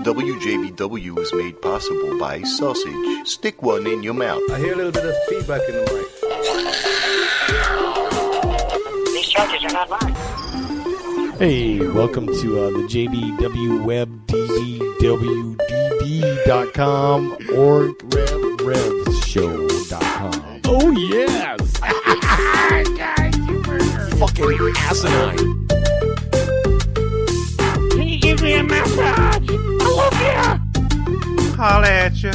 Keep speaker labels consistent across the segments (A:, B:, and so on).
A: WJBW is made possible by sausage. Stick one in your mouth.
B: I hear a little bit of feedback in the mic.
C: These charges are not mine.
D: Hey, welcome to the JBW Web DBWDD.com or RevRevShow.com. Oh, yes! Fucking asinine.
C: Can you give me a massage? I love you.
E: Holla at you.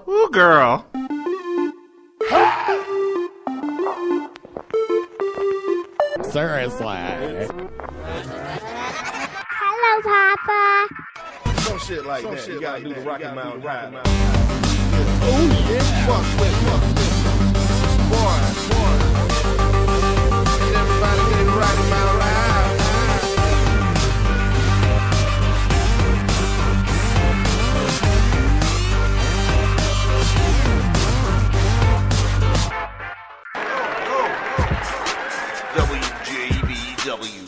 E: Ooh, girl.
D: Seriously.
F: Hello, Papa.
B: Some shit like that. You gotta do the Rocky Mountain Ride.
D: Oh, yeah.
B: Fuck with. Boy. Ain't everybody getting the Rocky Mountain Ride?
A: WJBW.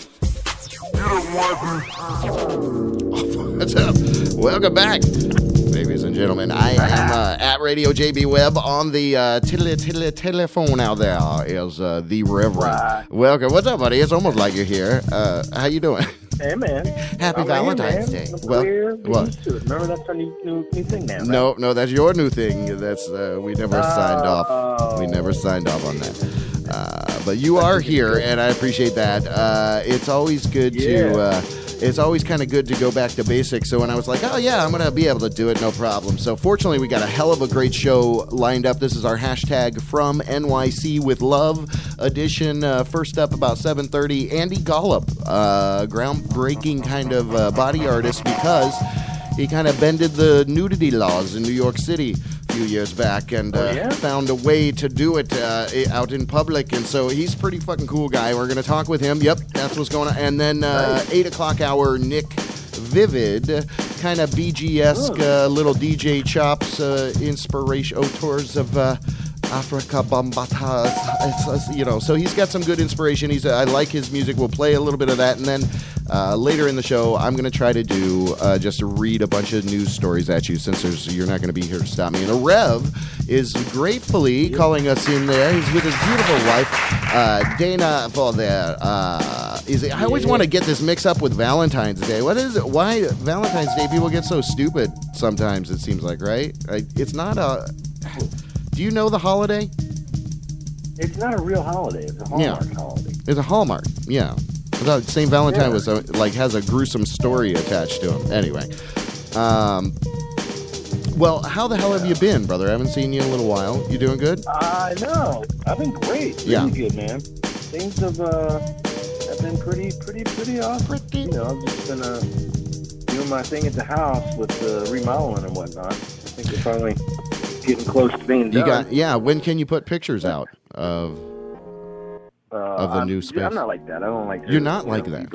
G: What's up? Welcome back, ladies and gentlemen. I am at Radio JB Web on the telephone out there is the Reverend.
H: Right.
G: Welcome. What's up, buddy? It's almost like you're here. How you doing?
H: Hey, man.
G: Happy Valentine's Day.
H: Well,
G: what?
H: remember, that's our new thing now. Right?
G: No, that's your new thing. That's we never signed off. We never signed off on that. But you are here, and I appreciate that. It's always good to. It's always kind of good to go back to basics. So when I was like, oh yeah, I'm going to be able to do it, no problem. So fortunately, we got a hell of a great show lined up. This is our hashtag from NYC with Love edition. First up about 7:30, Andy Golub, groundbreaking kind of body artist because he kind of bended the nudity laws in New York City a few years back and found a way to do it out in public. And so he's a pretty fucking cool guy. We're going to talk with him. Yep, that's what's going on. And then 8 o'clock hour, Nick Vivid, kind of BG-esque little DJ chops, inspiration, tours of Africa Bambata. So he's got some good inspiration. I like his music. We'll play a little bit of that. And then later in the show, I'm going to try to do just to read a bunch of news stories at you since you're not going to be here to stop me. And Rev is gratefully calling us in there. He's with his beautiful wife, Dana, for there. I always want to get this mix up with Valentine's Day. What is it? Why Valentine's Day? People get so stupid sometimes, it seems like, right? It's not a... Do you know the holiday?
H: It's not a real holiday. It's a Hallmark holiday.
G: It's a Hallmark, yeah. I thought St. Valentine was has a gruesome story attached to him. Anyway, well, how the hell have you been, brother? I haven't seen you in a little while. You doing good?
H: I know. I've been great. Really good, man. Things have been pretty awesome. You know, I've just been doing my thing at the house with remodeling and whatnot. I think we're finally getting close to being done.
G: When can you put pictures out of the new space?
H: I'm not like that. I don't like.
G: You're not like that.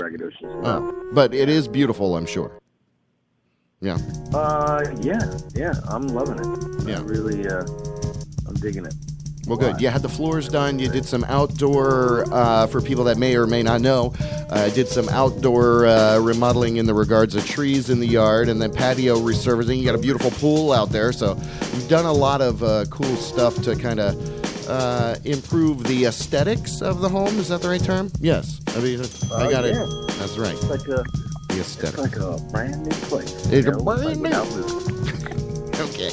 G: Oh, but it is beautiful, I'm sure. Yeah.
H: Yeah. I'm loving it.
G: Yeah.
H: I'm really, I'm digging it.
G: Well, good. You had the floors done. You did some outdoor, for people that may or may not know, did some outdoor remodeling in the regards of trees in the yard and then patio resurfacing. You got a beautiful pool out there. So you've done a lot of cool stuff to kind of improve the aesthetics of the home. Is that the right term? Yes. I mean, I got it. That's right.
H: It's like the
G: aesthetic.
H: It's like a brand new place.
G: It's a brand new. Okay.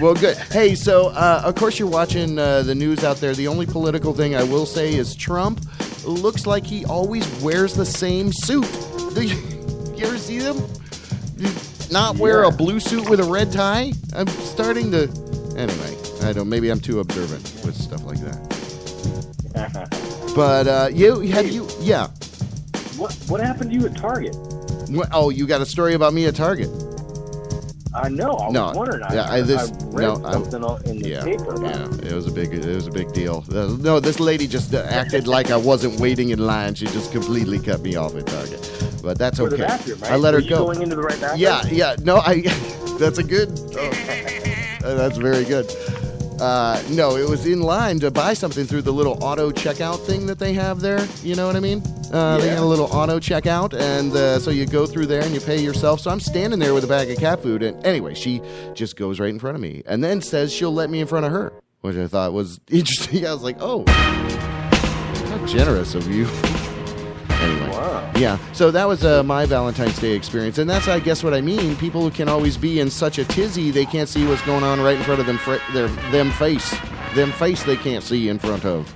G: Well, good. Hey, so, of course you're watching the news out there. The only political thing I will say is Trump looks like he always wears the same suit. You ever see them? Not wear a blue suit with a red tie? I'm starting to... Anyway, I don't... Maybe I'm too observant with stuff like that. But, yeah.
H: What happened to you at Target?
G: Oh, you got a story about me at Target?
H: I know. I was wondering. I read something in the paper about it.
G: It was a big deal. No, this lady just acted like I wasn't waiting in line. She just completely cut me off at Target. But that's okay.
H: For the bathroom, right?
G: I let her go.
H: Going into the right bathroom?
G: Yeah. No, that's a good. That's very good. No, it was in line to buy something through the little auto checkout thing that they have there. You know what I mean? They got a little auto checkout, and so you go through there and you pay yourself. So I'm standing there with a bag of cat food, and anyway, she just goes right in front of me and then says she'll let me in front of her, which I thought was interesting. I was like, oh, how generous of you. Anyway,
H: Wow.
G: yeah, so that was my Valentine's Day experience, and that's, I guess, what I mean. People who can always be in such a tizzy, they can't see what's going on right in front of them, them face they can't see in front of.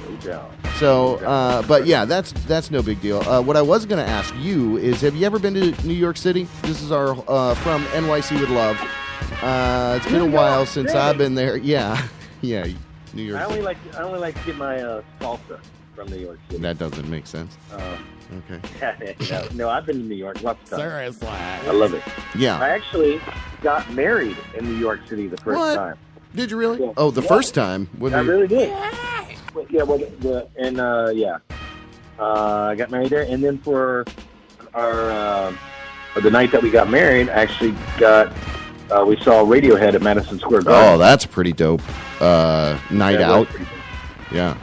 H: No doubt.
G: So, but yeah, that's no big deal. What I was going to ask you is, have you ever been to New York City? This is our from NYC with Love. It's been a while since I've been there. Yeah, yeah, New York.
H: I only like to get my salsa from New York City.
G: That doesn't make sense. Okay.
H: No, I've been to New York lots of times.
D: Seriously.
H: I love it.
G: Yeah.
H: I actually got married in New York City the first
G: What?
H: time.
G: Did you really?
H: Yeah.
G: Oh, the first time.
H: I really did. Yeah, I got married there, and then for our the night that we got married, I actually we saw Radiohead at Madison Square Garden.
G: Oh, that's pretty dope. Night out. Yeah.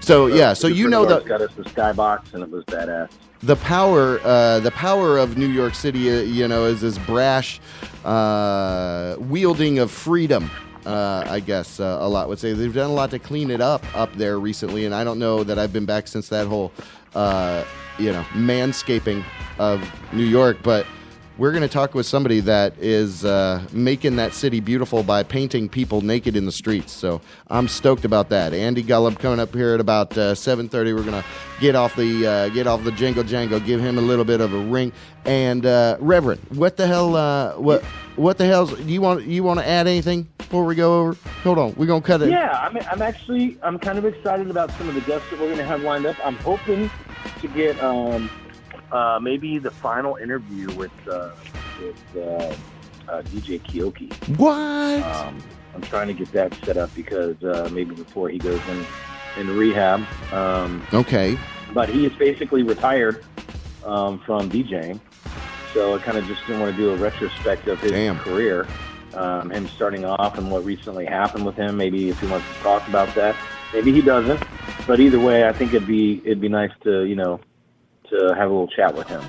G: So you know
H: got us the skybox, and it was badass.
G: the power of New York City, is this brash wielding of freedom. I guess a lot would say they've done a lot to clean it up there recently, and I don't know that I've been back since that whole manscaping of New York, but we're going to talk with somebody that is making that city beautiful by painting people naked in the streets. So I'm stoked about that. Andy Golub coming up here at about 7:30. We're going to get off the Django Django, give him a little bit of a ring. And Reverend, what the hell? What the hell? You want to add anything before we go over? Hold on, we're gonna cut it.
H: Yeah, I'm kind of excited about some of the guests that we're going to have lined up. I'm hoping to get maybe the final interview with DJ Kioki.
G: What?
H: I'm trying to get that set up because maybe before he goes in rehab.
G: Okay.
H: But he is basically retired from DJing, so I kind of just didn't want to do a retrospect of his career, him starting off and what recently happened with him. Maybe if he wants to talk about that, maybe he doesn't. But either way, I think it'd be nice to to have a little chat with him.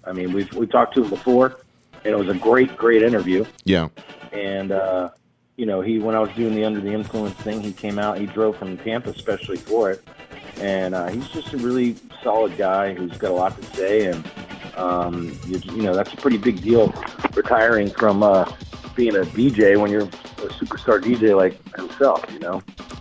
H: I mean, we talked to him before, and it was a great interview.
G: Yeah.
H: And when I was doing the Under the Influence thing, he came out. He drove from Tampa especially for it, and he's just a really solid guy who's got a lot to say. And that's a pretty big deal, retiring from being a DJ when you're a superstar DJ like himself.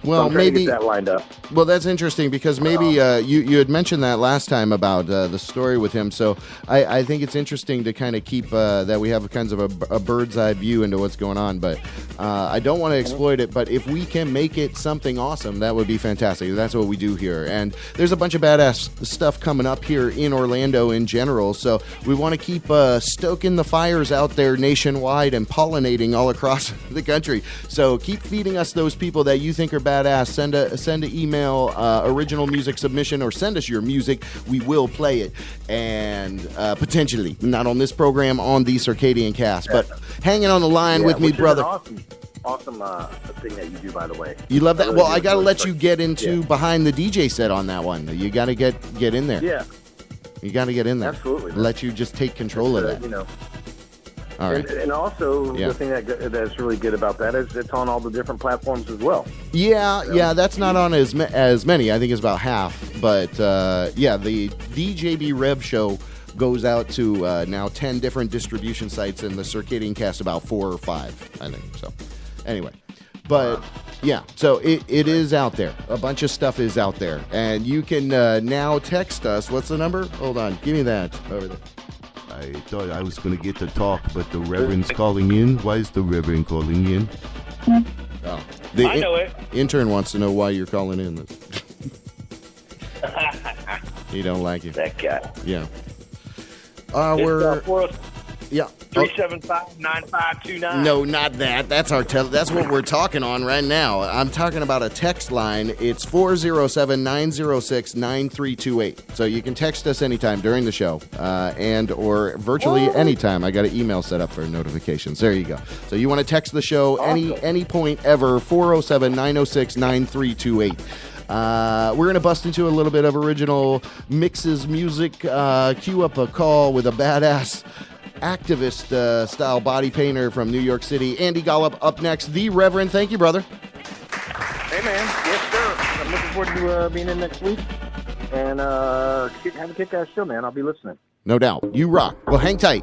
G: Well,
H: so
G: maybe
H: get that lined up.
G: Well, that's interesting because maybe you had mentioned that last time about the story with him. So I think it's interesting to kind of keep that we have kinds of a bird's eye view into what's going on. But I don't want to exploit it. But if we can make it something awesome, that would be fantastic. That's what we do here. And there's a bunch of badass stuff coming up here in Orlando in general. So we want to keep stoking the fires out there nationwide and pollinating all across the country. So keep feeding us those people that you think are badass. Send an email, original music submission, or send us your music. We will play it, and potentially not on this program, on the Circadian Cast, but hanging on the line with me, brother.
H: Awesome thing that you do, by the way.
G: You love that? Well, I got to let you get into behind the DJ set on that one. You got to get in there.
H: Yeah.
G: You got to get in there.
H: Absolutely.
G: Let you just take control of that. All right.
H: And also, the thing that's really good about that is it's on all the different platforms as well.
G: Yeah, that's not on as many. I think it's about half. But, the DJB Rev Show goes out to now 10 different distribution sites, and the Circadian Cast about 4 or 5, I think. So, anyway. But, so it is out there. A bunch of stuff is out there. And you can now text us. What's the number? Hold on. Give me that over there.
A: I thought I was going to get to talk, but the Reverend's calling in. Why is the Reverend calling in?
G: Oh,
H: I know it.
G: Intern wants to know why you're calling in. He don't like it.
H: That guy.
G: Yeah.
H: It's
G: Yeah.
H: 375-9529.
G: No, not that. That's that's what we're talking on right now. I'm talking about a text line. It's 407-906-9328. So you can text us anytime during the show, and or virtually anytime. I got an email set up for notifications. There you go. So you want to text the show any point ever, 407-906-9328. We're going to bust into a little bit of original mixes music, cue up a call with a badass activist style body painter from New York City, Andy Golub, up next. The Reverend, thank you, brother.
H: Hey, man. Yes, sir. I'm looking forward to being in next week. And have a kick-ass show, man. I'll be listening.
G: No doubt. You rock. Well, hang tight.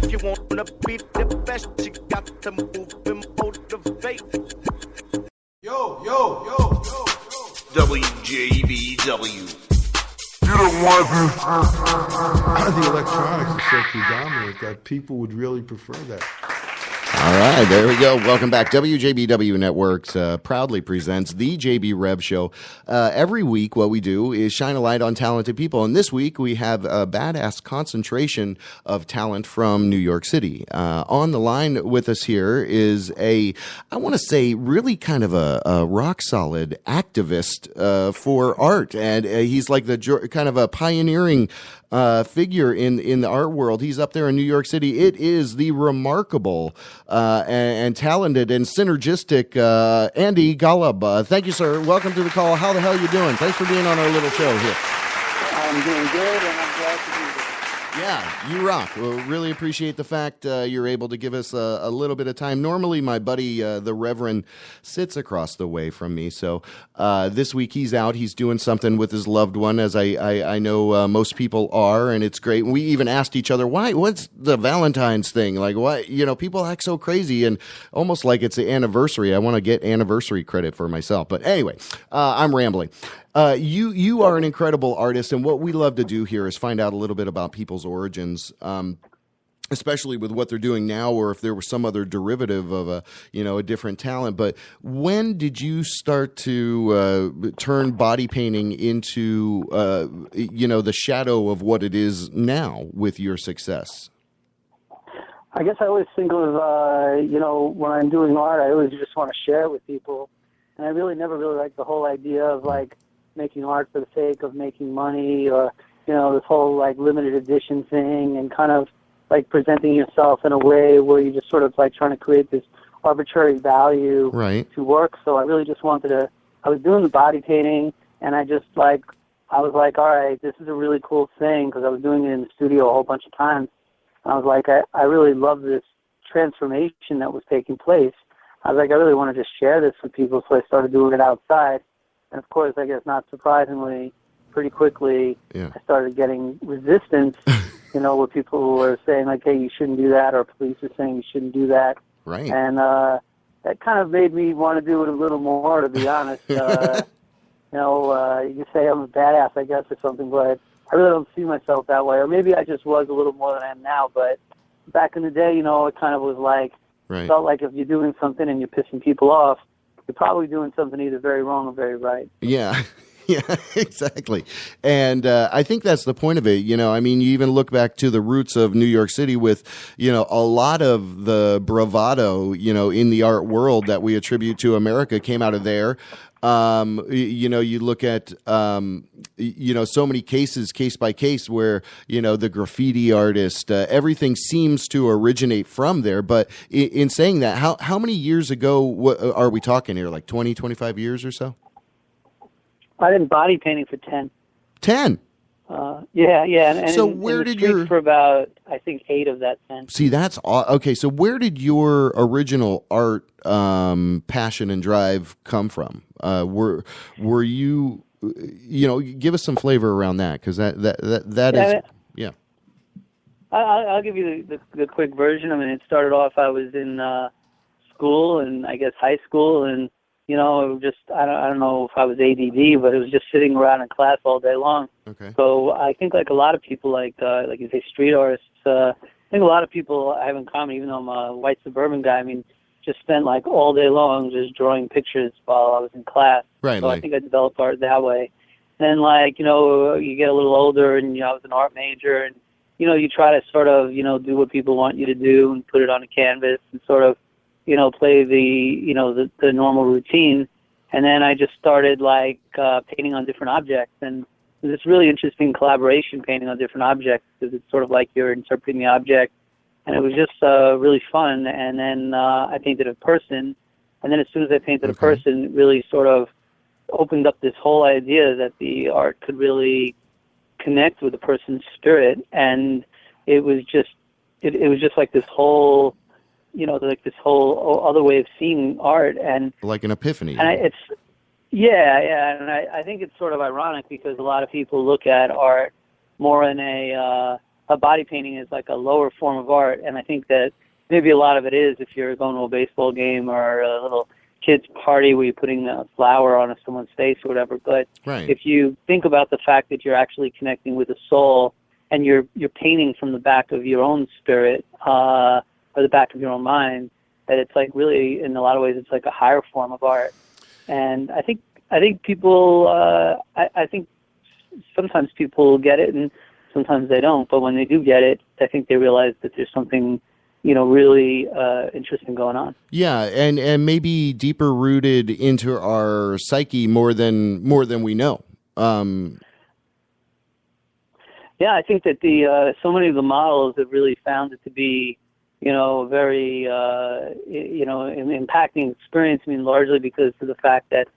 I: If you wanna be the best, you got to move and motivate.
B: Yo, yo, yo, yo, yo.
E: WJBW.
J: The electronics is so predominant that people would really prefer that.
G: All right, there we go. Welcome back. WJBW Networks proudly presents the JB Rev Show. Every week, what we do is shine a light on talented people. And this week, we have a badass concentration of talent from New York City. On the line with us here is I want to say, really kind of a rock-solid activist for art. And he's like the kind of a pioneering figure in the art world. He's up there in New York City. It is the remarkable and talented and synergistic Andy Golub. Thank you, sir. Welcome to the call. How the hell are you doing? Thanks for being on our little show here.
K: I'm doing good, and I'm glad to be here.
G: Yeah, you rock. Well, really appreciate the fact you're able to give us a little bit of time. Normally, my buddy, the Reverend, sits across the way from me. So this week he's out. He's doing something with his loved one, as I know most people are, and it's great. And we even asked each other, what's the Valentine's thing? Like, why? You know, people act so crazy and almost like it's the anniversary. I want to get anniversary credit for myself. But anyway, I'm rambling. You are an incredible artist, and what we love to do here is find out a little bit about people's origins, especially with what they're doing now, or if there was some other derivative of a different talent. But when did you start to turn body painting into the shadow of what it is now with your success?
K: I guess I always think of when I'm doing art, I always just want to share it with people, and I really never really liked the whole idea of like making art for the sake of making money, or this whole like limited edition thing, and kind of like presenting yourself in a way where you just sort of like trying to create this arbitrary value to work. So I really just I was doing the body painting, and I was like, all right, this is a really cool thing, because I was doing it in the studio a whole bunch of times. And I was like, I really love this transformation that was taking place. I was like, I really want to just share this with people, so I started doing it outside. And of course, I guess not surprisingly, pretty quickly, I started getting resistance, where people were saying like, hey, you shouldn't do that, or police were saying you shouldn't do that.
G: Right.
K: And that kind of made me want to do it a little more, to be honest. You can say I'm a badass, I guess, or something, but I really don't see myself that way. Or maybe I just was a little more than I am now. But back in the day, it kind of was like, felt like if you're doing something and you're pissing people off, you're probably doing something either very wrong or very right.
G: Yeah. Yeah, exactly. And I think that's the point of it. You even look back to the roots of New York City with, a lot of the bravado, in the art world that we attribute to America came out of there. You look at, so many cases, case by case, where, the graffiti artist, everything seems to originate from there. But in saying that, how many years ago are we talking here? Like 20, 25 years or so?
K: I did body painting for 10.
G: 10?
K: Yeah. And
G: so where did you...
K: for about, I think, 8 of that 10.
G: See, that's... Okay, so where did your original art passion and drive come from? Were you... give us some flavor around that, because that is... Yeah.
K: I'll give you the quick version. I mean, it started off, I was in school, and I guess high school, and it was just, I don't know if I was ADD, but it was just sitting around in class all day long.
G: Okay.
K: So I think like a lot of people, like you say, street artists, I think a lot of people I have in common, even though I'm a white suburban guy, just spent like all day long just drawing pictures while I was in class.
G: Right.
K: So I think I developed art that way. Then you get a little older, and, I was an art major, and, you try to sort of, do what people want you to do and put it on a canvas and sort of, play the normal routine. And then I just started like painting on different objects, and it's really interesting collaboration, painting on different objects, because it's sort of like you're interpreting the object, and it was just really fun. And then I painted a person, and then as soon as I painted a person, it really sort of opened up this whole idea that the art could really connect with the person's spirit, and it was just like this whole like this whole other way of seeing art, and
G: like an epiphany.
K: And and I think it's sort of ironic, because a lot of people look at art more in a body painting is like a lower form of art, and I think that maybe a lot of it is if you're going to a baseball game or a little kid's party where you're putting a flower on someone's face or whatever. But if you think about the fact that you're actually connecting with the soul and you're painting from the back of your own spirit or the back of your own mind, that it's like really, in a lot of ways, it's like a higher form of art. And I think people, I think sometimes people get it and sometimes they don't. But when they do get it, I think they realize that there's something, really interesting going on.
G: Yeah, and maybe deeper rooted into our psyche more than we know.
K: Yeah, I think that so many of the models have really found it to be, very, an impacting experience. I mean, largely because of the fact that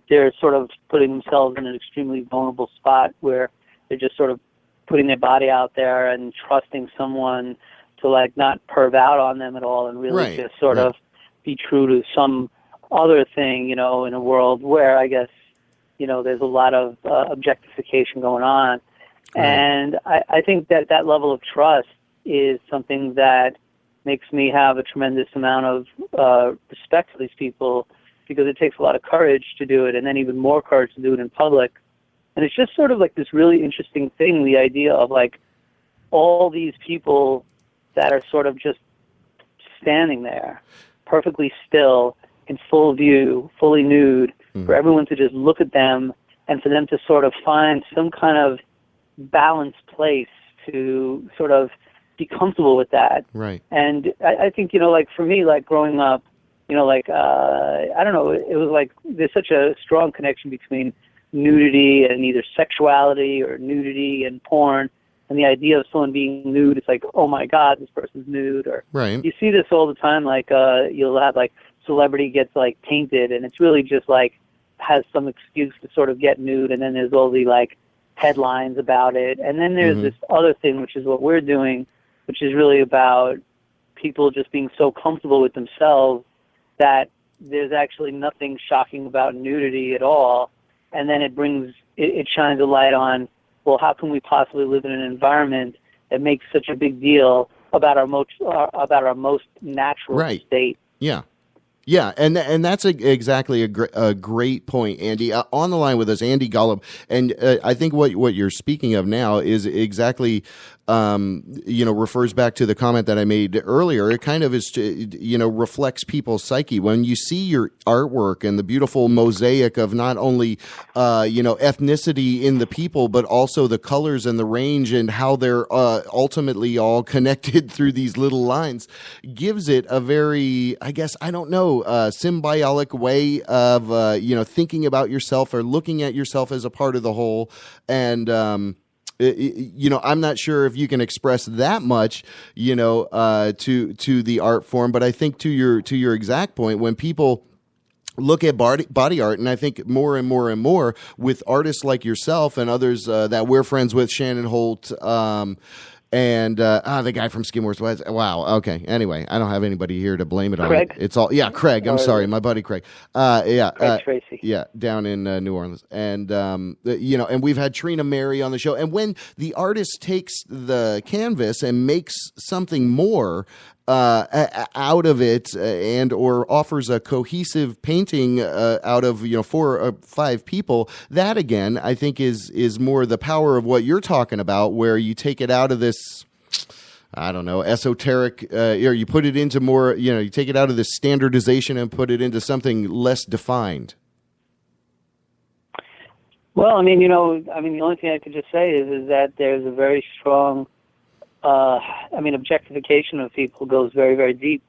K: they're sort of putting themselves in an extremely vulnerable spot where they're just sort of putting their body out there and trusting someone to like not perv out on them at all and really just sort of be true to some other thing, in a world where I guess, there's a lot of objectification going on. And I think that level of trust is something that makes me have a tremendous amount of respect for these people, because it takes a lot of courage to do it, and then even more courage to do it in public. And it's just sort of like this really interesting thing, the idea of like all these people that are sort of just standing there, perfectly still, in full view, fully nude, for everyone to just look at them and for them to sort of find some kind of balanced place to sort of be comfortable with that.
G: Right.
K: And I think, like for me, like growing up, I don't know, it was like there's such a strong connection between nudity and either sexuality or nudity and porn. And the idea of someone being nude, it's like, oh my God, this person's nude. Or you see this all the time, like you'll have like celebrity gets like painted, and it's really just like has some excuse to sort of get nude, and then there's all the like headlines about it. And then there's this other thing, which is what we're doing, which is really about people just being so comfortable with themselves that there's actually nothing shocking about nudity at all. And then it shines a light on, well, how can we possibly live in an environment that makes such a big deal about our most natural state?
G: Yeah. Yeah, and that's exactly a great point, Andy. On the line with us, Andy Golub, and I think what you're speaking of now is exactly, refers back to the comment that I made earlier. It kind of is, reflects people's psyche. When you see your artwork and the beautiful mosaic of not only, ethnicity in the people, but also the colors and the range and how they're ultimately all connected through these little lines, gives it a very, I guess, I don't know, symbiotic way of thinking about yourself or looking at yourself as a part of the whole. And I'm not sure if you can express that much to the art form, but I think to your exact point, when people look at body art, and I think more and more and more with artists like yourself and others that we're friends with, Shannon Holt, and the guy from Skidmore's West. Wow. Okay. Anyway, I don't have anybody here to blame it on.
K: Craig?
G: It's all Craig. I'm sorry, my buddy Craig.
K: Craig Tracy.
G: Yeah, down in New Orleans, and and we've had Trina Mary on the show. And when the artist takes the canvas and makes something more out of it, and or offers a cohesive painting out of 4 or 5 people, that again I think is more the power of what you're talking about, where you take it out of this, I don't know, esoteric, or you put it into more, you take it out of this standardization and put it into something less defined.
K: Well, the only thing I could just say is that there's a very strong objectification of people goes very, very deep.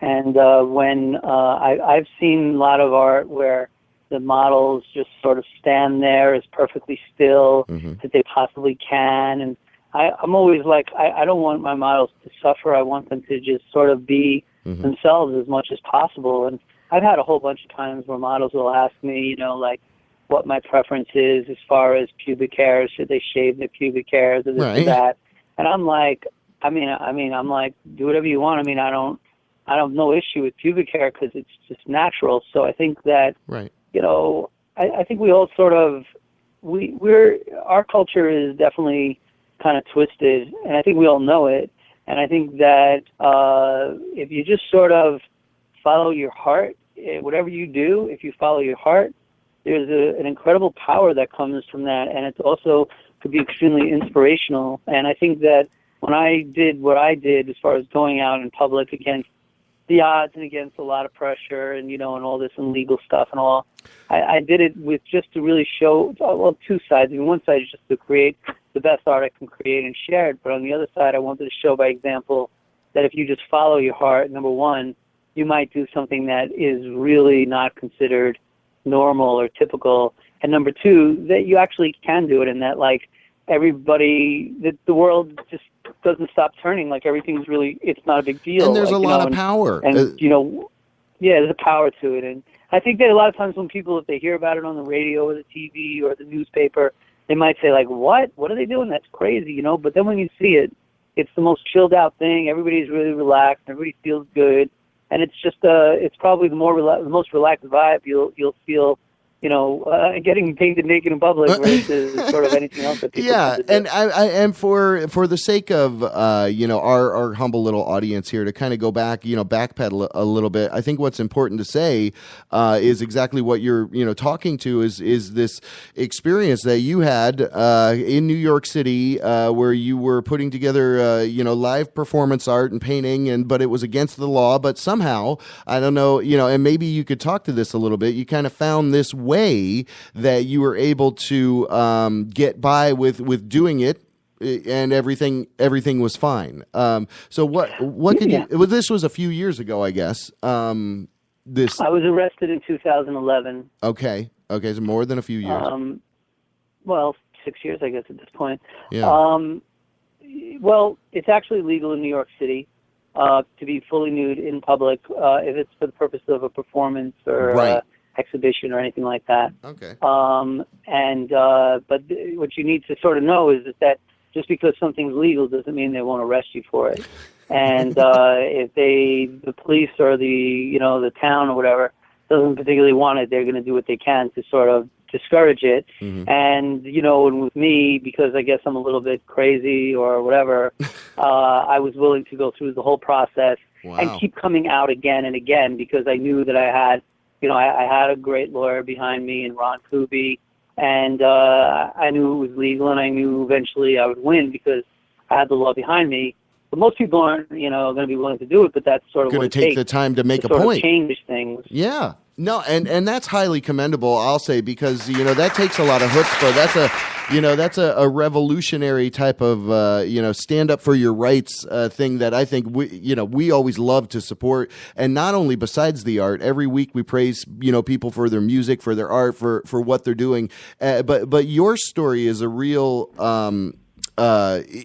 K: And when I've seen a lot of art where the models just sort of stand there as perfectly still that they possibly can. And I'm always like, I don't want my models to suffer. I want them to just sort of be themselves as much as possible. And I've had a whole bunch of times where models will ask me, what my preference is as far as pubic hair. Should they shave their pubic hairs or this or that? And I'm like, I'm like, do whatever you want. I don't no issue with pubic hair because it's just natural. So I think that, I think we all sort of, our culture is definitely kind of twisted, and I think we all know it. And I think that if you just sort of follow your heart, whatever you do, if you follow your heart, there's an incredible power that comes from that, and it also could be extremely inspirational. And I think that when I did what I did as far as going out in public against the odds and against a lot of pressure and, and all this illegal stuff and all, I did it with just to really show, well, two sides. I mean, one side is just to create the best art I can create and share it, but on the other side, I wanted to show by example that if you just follow your heart, number one, you might do something that is really not considered normal or typical, and number two, that you actually can do it, and that like everybody, that the world just doesn't stop turning. Like everything's really, it's not a big deal.
G: And there's a lot of power.
K: And there's a power to it. And I think that a lot of times when people, if they hear about it on the radio or the TV or the newspaper, they might say like, what are they doing? That's crazy, But then when you see it, it's the most chilled out thing. Everybody's really relaxed. Everybody feels good. And it's just, it's probably the most relaxed vibe you'll feel, getting painted naked in public versus sort of anything else that people do.
G: And and for the sake of our humble little audience here to kind of go back, backpedal a little bit, I think what's important to say is exactly what you're talking to is this experience that you had in New York City where you were putting together live performance art and painting, but it was against the law, but somehow, I don't know, and maybe you could talk to this a little bit, you kind of found this way that you were able to get by with doing it, and everything was fine. So what could you? Well, this was a few years ago, I guess. I
K: was arrested in 2011.
G: Okay, so more than a few years.
K: Well, 6 years, I guess, at this point.
G: Yeah.
K: Well, it's actually legal in New York City to be fully nude in public if it's for the purpose of a performance or exhibition or anything like that.
G: Okay.
K: But what you need to sort of know is that just because something's legal doesn't mean they won't arrest you for it. And if the police or the town or whatever doesn't particularly want it, they're going to do what they can to sort of discourage it. Mm-hmm. And and with me, because I guess I'm a little bit crazy or whatever, I was willing to go through the whole process and keep coming out again and again because I knew that I had I had a great lawyer behind me in Ron Kuby, and I knew it was legal, and I knew eventually I would win because I had the law behind me. But most people aren't, going to be willing to do it, but that's sort of
G: going to take the time to make a point.
K: Change things.
G: Yeah. No, and that's highly commendable, I'll say, because, that takes a lot of chutzpah. That's a revolutionary type of, stand up for your rights thing that I think we always love to support. And not only besides the art, every week we praise, people for their music, for their art, for what they're doing. But your story is a real,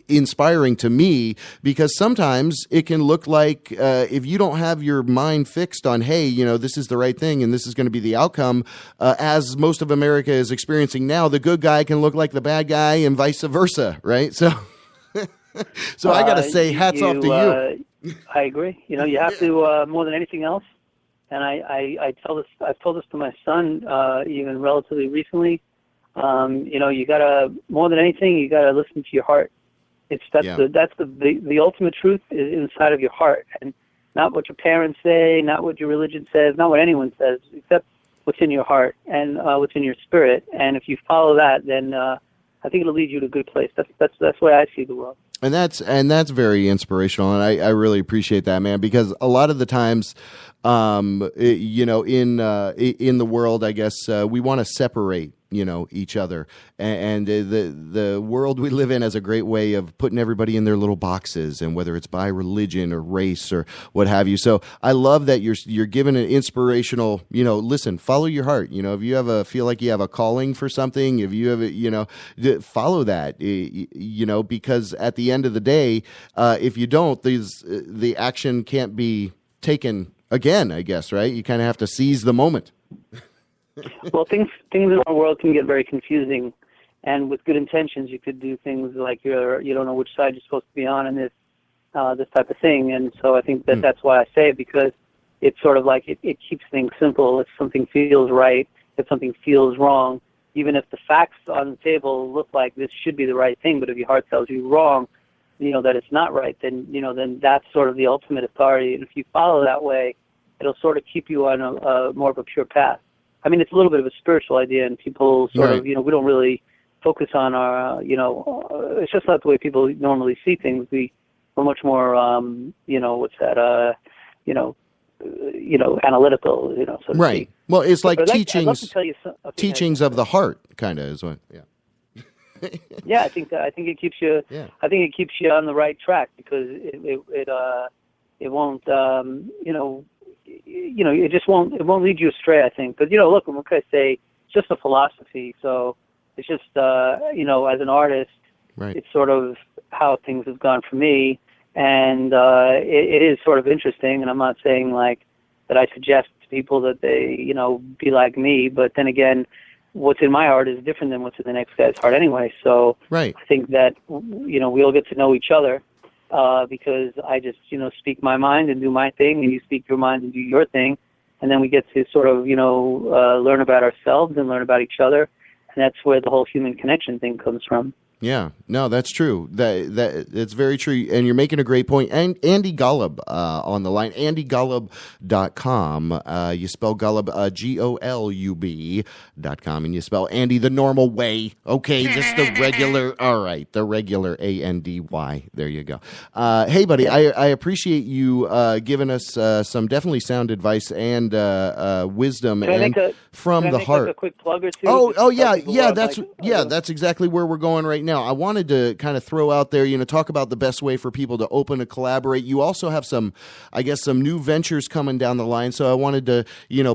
G: inspiring to me because sometimes it can look like if you don't have your mind fixed on, hey, this is the right thing and this is going to be the outcome, as most of America is experiencing now, the good guy can look like the bad guy and vice versa, right? So I got to say hats off to you.
K: I agree. You have to, more than anything else, and I've told this to my son even relatively recently, you gotta, more than anything, you gotta listen to your heart. The ultimate truth is inside of your heart, and not what your parents say, not what your religion says, not what anyone says, except what's in your heart and what's in your spirit. And if you follow that, then I think it'll lead you to a good place. That's the way I see the world.
G: And that's very inspirational, and I really appreciate that, man. Because a lot of the times, in the world, I guess we want to separate, each other, and the world we live in has a great way of putting everybody in their little boxes, and whether it's by religion or race or what have you. So I love that you're given an inspirational, listen, follow your heart. If you feel like you have a calling for something, if you have follow that, because at the end of the day, if you don't, the action can't be taken again, I guess, right? You kind of have to seize the moment.
K: Well, things in our world can get very confusing, and with good intentions, you could do things like you don't know which side you're supposed to be on in this type of thing. And so I think that's why I say it, because it's sort of like it keeps things simple. If something feels right, if something feels wrong, even if the facts on the table look like this should be the right thing, but if your heart tells you wrong, that it's not right, then that's sort of the ultimate authority. And if you follow that way, it'll sort of keep you on a more of a pure path. I mean, it's a little bit of a spiritual idea, and people sort of, we don't really focus on our, it's just not the way people normally see things. We're much more, analytical, so to
G: right.
K: speak.
G: Well, it's like
K: I'd
G: teachings,
K: love to tell you
G: teachings of the heart, kind of is what. Yeah.
K: Yeah, I think it keeps you. Yeah. I think it keeps you on the right track because it won't. It just won't. It won't lead you astray. I think, but look, what can I say? It's just a philosophy. So it's just as an artist,
G: right.
K: It's sort of how things have gone for me, and it is sort of interesting. And I'm not saying like that I suggest to people that they be like me, but then again, what's in my heart is different than what's in the next guy's heart anyway. So
G: right.
K: I think that, we all get to know each other because I just, speak my mind and do my thing, and you speak your mind and do your thing. And then we get to sort of, learn about ourselves and learn about each other. And that's where the whole human connection thing comes from.
G: Yeah, no, that's true. That it's very true, and you're making a great point. And Andy Golub on the line, AndyGolub.com. You spell Golub GOLUB.com, and you spell Andy the normal way. Okay, just the regular. All right, the regular ANDY. There you go. Hey, buddy, I appreciate you giving us some definitely sound advice and wisdom from the heart.
K: Like a quick plug or two?
G: Oh yeah. That's exactly where we're going right now. I wanted to kind of throw out there, talk about the best way for people to open to collaborate. You also have some new ventures coming down the line. So I wanted to,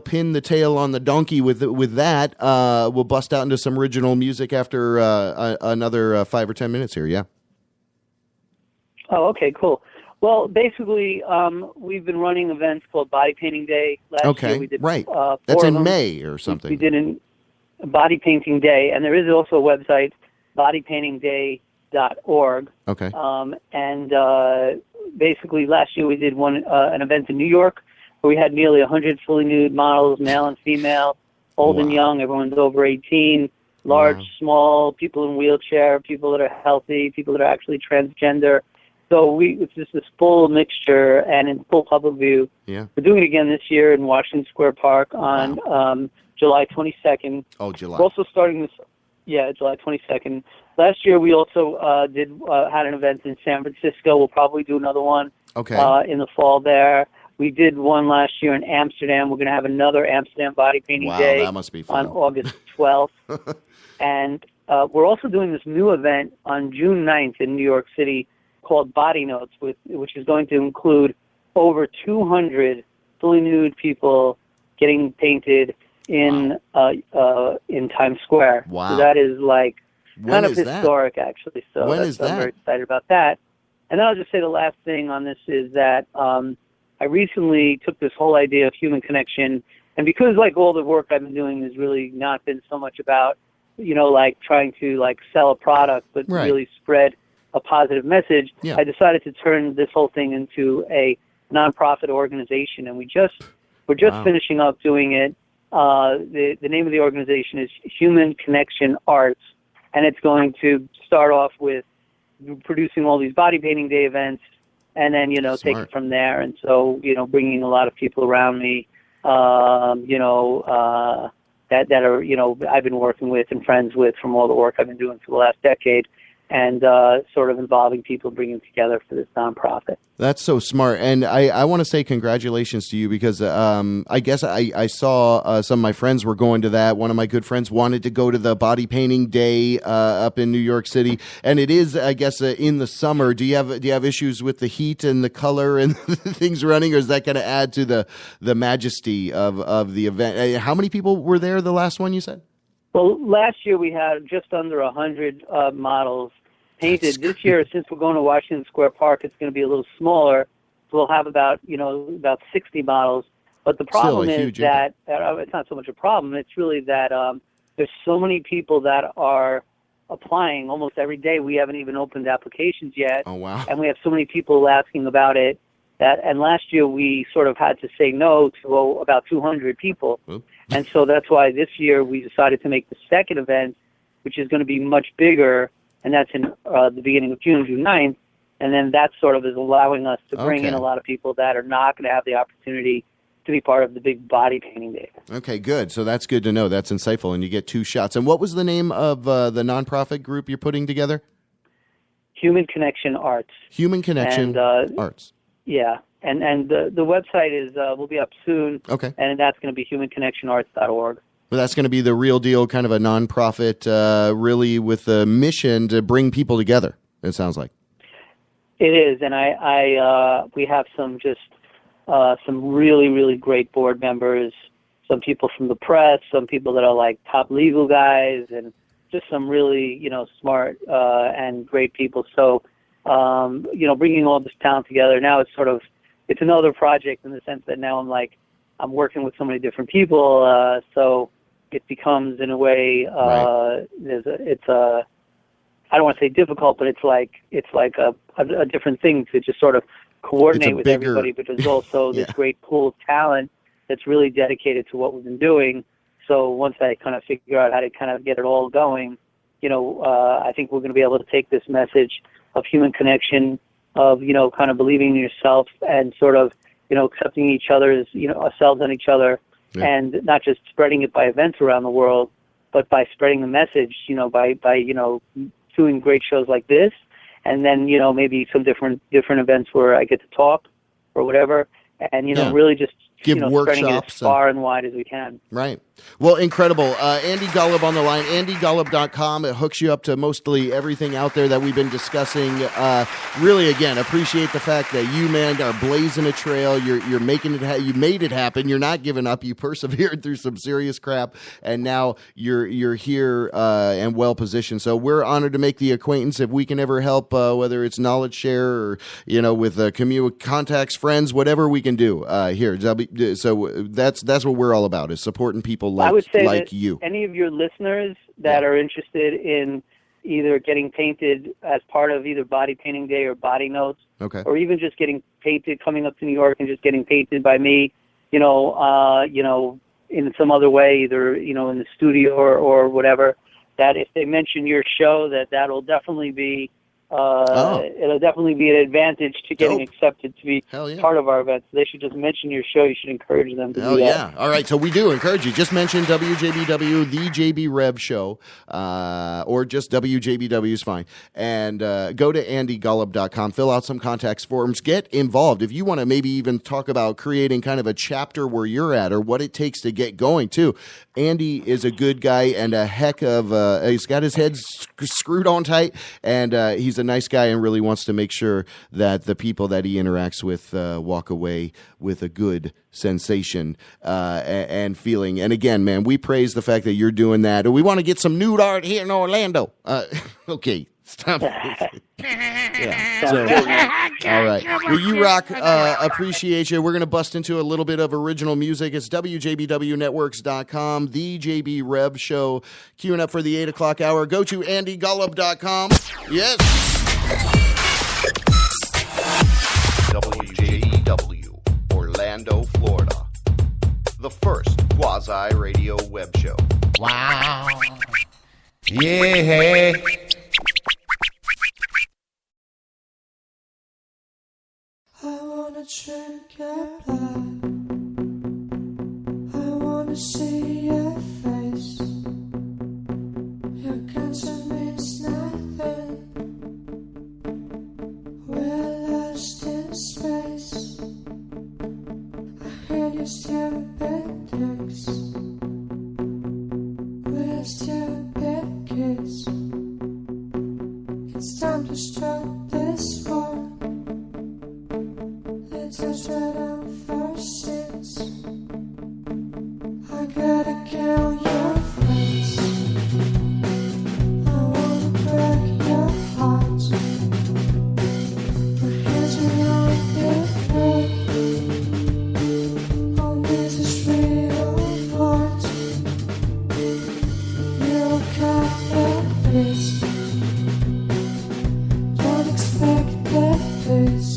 G: pin the tail on the donkey with that. We'll bust out into some original music after another 5 or 10 minutes here. Yeah.
K: Oh, okay, cool. Well, basically, we've been running events called Body Painting Day. Last year we did,
G: right. That's in May or something.
K: We did in Body Painting Day, and there is also a website, bodypaintingday.org.
G: Okay.
K: And basically, last year we did an event in New York where we had nearly 100 fully nude models, male and female, old and young. Everyone's over 18, large, small, people in wheelchair, people that are healthy, people that are actually transgender. So it's just this full mixture and in full public view.
G: Yeah.
K: We're doing it again this year in Washington Square Park on July 22nd.
G: Oh, July.
K: We're also starting this, July 22nd. Last year we also had an event in San Francisco. We'll probably do another one in the fall there. We did one last year in Amsterdam. We're going to have another Amsterdam Body Painting Day
G: that must be fun.
K: on August 12th. And we're also doing this new event on June 9th in New York City called Body Notes, which is going to include over 200 fully nude people getting painted in Times Square.
G: Wow.
K: So that is like
G: When
K: kind of
G: is that?
K: historic, actually. So
G: When is that?
K: I'm very excited about that. And then I'll just say the last thing on this is that I recently took this whole idea of human connection, and because like all the work I've been doing has really not been so much about, like trying to like sell a product, but really spread a positive message, I decided to turn this whole thing into a nonprofit organization, and we're just finishing up doing it. The name of the organization is Human Connection Arts, and it's going to start off with producing all these Body Painting Day events, and then take it from there. And so bringing a lot of people around me, that are I've been working with and friends with from all the work I've been doing for the last decade. And sort of involving people, bringing together for this nonprofit.
G: That's so smart. And I want to say congratulations to you because I guess I saw some of my friends were going to that. One of my good friends wanted to go to the Body Painting Day up in New York City. And it is, I guess, in the summer. Do you have issues with the heat and the color and things running, or is that going to add to the majesty of the event? How many people were there the last one you said?
K: Well, last year we had just under 100 models painted. This year, since we're going to Washington Square Park, it's going to be a little smaller. So we'll have about 60 models. But the problem is that it's not so much a problem. It's really that there's so many people that are applying almost every day. We haven't even opened applications yet.
G: Oh, wow.
K: And we have so many people asking about it. And last year we sort of had to say no to about 200 people.
G: Oops.
K: And so that's why this year we decided to make the second event, which is going to be much bigger, and that's in the beginning of June 9th. And then that sort of is allowing us to bring in a lot of people that are not going to have the opportunity to be part of the big body painting day.
G: Okay, good. So that's good to know. That's insightful, and you get 2 shots. And what was the name of the nonprofit group you're putting together?
K: Human Connection Arts.
G: Human Connection Arts.
K: Yeah, and the website is will be up soon.
G: Okay.
K: And that's going to be humanconnectionarts.org.
G: Well, that's going to be the real deal, kind of a nonprofit, really with a mission to bring people together, it sounds like.
K: It is, and we have some really, really great board members, some people from the press, some people that are like top legal guys, and just some really, smart and great people. So, bringing all this talent together, now it's another project in the sense that now I'm working with so many different people, so it becomes, in a way, I don't want to say difficult, but it's like a different thing to just sort of coordinate with everybody, but there's also this great pool of talent that's really dedicated to what we've been doing. So once I kind of figure out how to kind of get it all going, I think we're going to be able to take this message of human connection, of, kind of believing in yourself and sort of, accepting each other's, ourselves and each other, and not just spreading it by events around the world, but by spreading the message, by doing great shows like this, and then, maybe some different events where I get to talk or whatever, and, really just,
G: give
K: spreading it
G: workshops
K: as far and wide as we can.
G: Right. Well, incredible. Andy Golub on the line, andygolub.com. It hooks you up to mostly everything out there that we've been discussing. Really, again, appreciate the fact that you, man, are blazing a trail. You're making it. You made it happen. You're not giving up. You persevered through some serious crap, and now you're here and well positioned. So we're honored to make the acquaintance. If we can ever help, whether it's knowledge share or with contacts, friends, whatever we can do here. So that's what we're all about, is supporting people like,
K: I would say
G: like
K: that
G: you.
K: Any of your listeners that are interested in either getting painted as part of either Body Painting Day or Body Notes, or even just getting painted, coming up to New York and just getting painted by me, in some other way, either, in the studio or whatever, that if they mention your show, that'll definitely be it'll definitely be an advantage to getting accepted to be part of our events. They should just mention your show. You should encourage them to do that.
G: Yeah. All right. So we do encourage you. Just mention WJBW, the JB Rev Show, or just WJBW is fine. And go to andygolub.com, fill out some contacts forms, get involved. If you want to maybe even talk about creating kind of a chapter where you're at or what it takes to get going too. Andy is a good guy and a heck of he's got his head screwed on tight, and he's a nice guy and really wants to make sure that the people that he interacts with walk away with a good sensation and feeling. And again, man, we praise the fact that you're doing that. We want to get some nude art here in Orlando. Okay, stop. All right. Well, you rock. Appreciate you. We're going to bust into a little bit of original music. It's WJBWnetworks.com, the JB Rev Show. Queuing up for the 8 o'clock hour. Go to andygolub.com. Yes.
L: WJBW, Orlando, Florida. The first quasi-radio web show.
E: Wow. Yeah.
M: I wanna drink your blood. I wanna see your face. Your cancer means nothing. We're lost in space. I heard you stupid things. We're stupid kids. It's time to start this war. Let's try down for sins. I gotta kill your friends. I wanna break your heart. My hands are on your throat. All this is real art. You'll cut the face. Don't expect that face.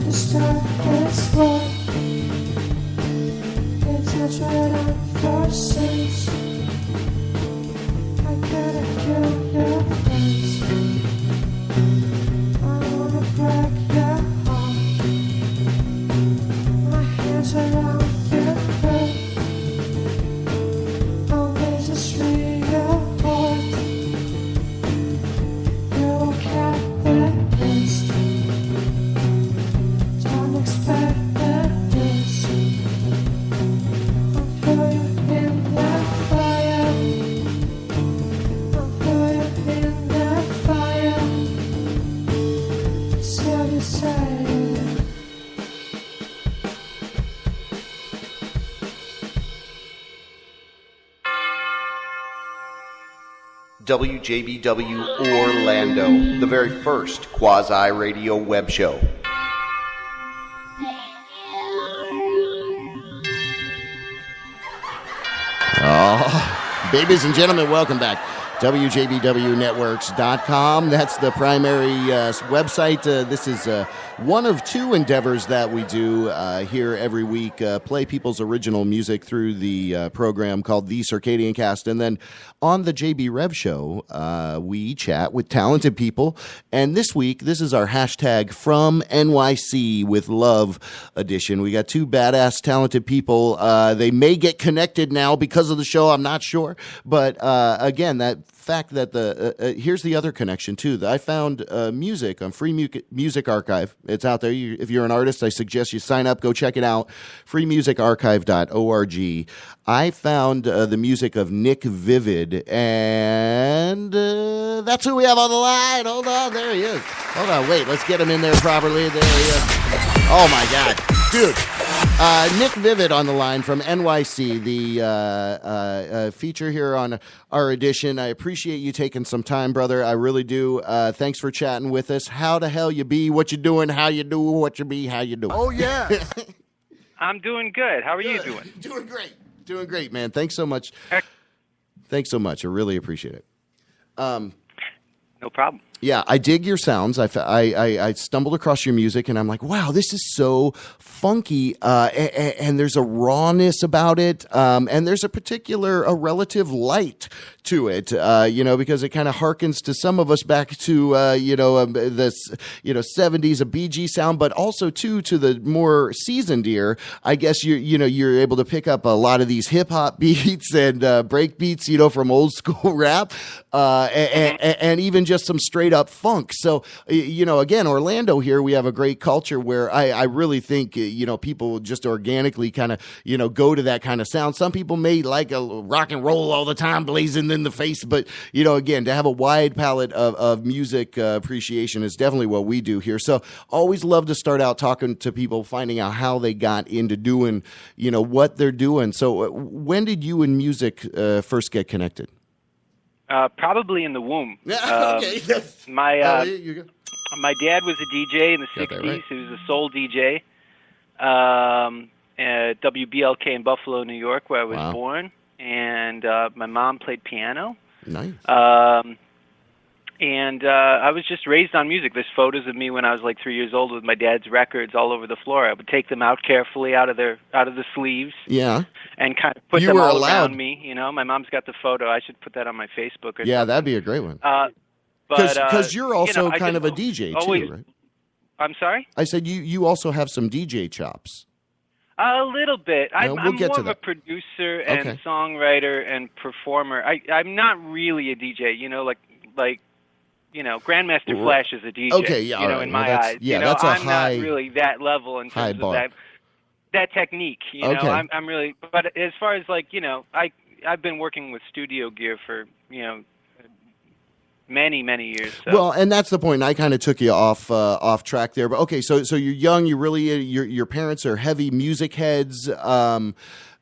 M: to start this war. It's a dread on forces. I gotta kill your friends. I wanna break your heart. My hands around your throat. Always a real heart. You're a capitalist. Don't expect this. I'll throw you in that fire. I'll throw you in that fire. So you say.
L: WJBW Orlando, the very first quasi-radio web show.
G: Oh, babies and gentlemen, welcome back. WJBWnetworks.com. That's the primary website. This is one of two endeavors that we do here every week. Play people's original music through the program called The Circadian Cast. And then on the JB Rev Show, we chat with talented people. And this week, this is our hashtag From NYC with Love edition. We got two badass talented people. They may get connected now because of the show. I'm not sure. But again, that fact that here's the other connection too. I found music on Free Music Archive. It's out there. If you're an artist, I suggest you sign up. Go check it out. freemusicarchive.org. I found the music of Nick Vivid, and that's who we have on the line. Hold on, there he is. Hold on, wait. Let's get him in there properly. There he is. Oh my God, dude. Nick Vivid on the line from NYC, the feature here on our edition. I appreciate you taking some time, brother. I really do. Thanks for chatting with us. How the hell you be? What you doing? How you do? What you be? How you doing?
B: Oh, yeah.
N: I'm doing good. How are you doing?
G: Doing great. Doing great, man. Thanks so much. Thanks so much. I really appreciate it.
N: No problem.
G: Yeah, I dig your sounds. I stumbled across your music, and I'm like, wow, this is so funky, and there's a rawness about it, and there's a relative light to it, because it kind of harkens to some of us back to, the 70s, a BG sound, but also to the more seasoned ear. I guess you're able to pick up a lot of these hip hop beats and break beats, from old school rap, and even just some straight up funk. So, again, Orlando here, we have a great culture where I really think, people just organically kind of, go to that kind of sound. Some people may like a rock and roll all the time, blazing in the face. But, again, to have a wide palette of music appreciation is definitely what we do here. So always love to start out talking to people, finding out how they got into doing, what they're doing. So when did you and music first get connected?
N: Probably in the womb.
G: Okay.
N: My dad was a DJ in the 60s.
G: Right.
N: He was a soul DJ at WBLK in Buffalo, New York, where I was born. And my mom played piano.
G: Nice.
N: And I was just raised on music. There's photos of me when I was like 3 years old with my dad's records all over the floor. I would take them out carefully out of the sleeves.
G: Yeah.
N: And kind of put them all around me. My mom's got the photo. I should put that on my Facebook. Or
G: yeah,
N: something.
G: that'd be a great one.
N: Because
G: you're also kind of a DJ too, right?
N: I'm sorry?
G: I said you also have some DJ chops.
N: A little bit. I'm
G: we'll get
N: more
G: to
N: of a
G: that.
N: producer and
G: Okay.
N: songwriter and performer. I'm not really a DJ. Grandmaster Flash is a DJ.
G: Okay, yeah, all right.
N: In my
G: that's,
N: eyes.
G: Yeah, that's a
N: I'm
G: high,
N: not really that level in
G: high
N: terms
G: bar.
N: of that technique.
G: Okay.
N: I'm really. But as far as I've been working with studio gear for many years. So.
G: Well, and that's the point. And I kind of took you off track there, but okay. So you're young. You really your parents are heavy music heads.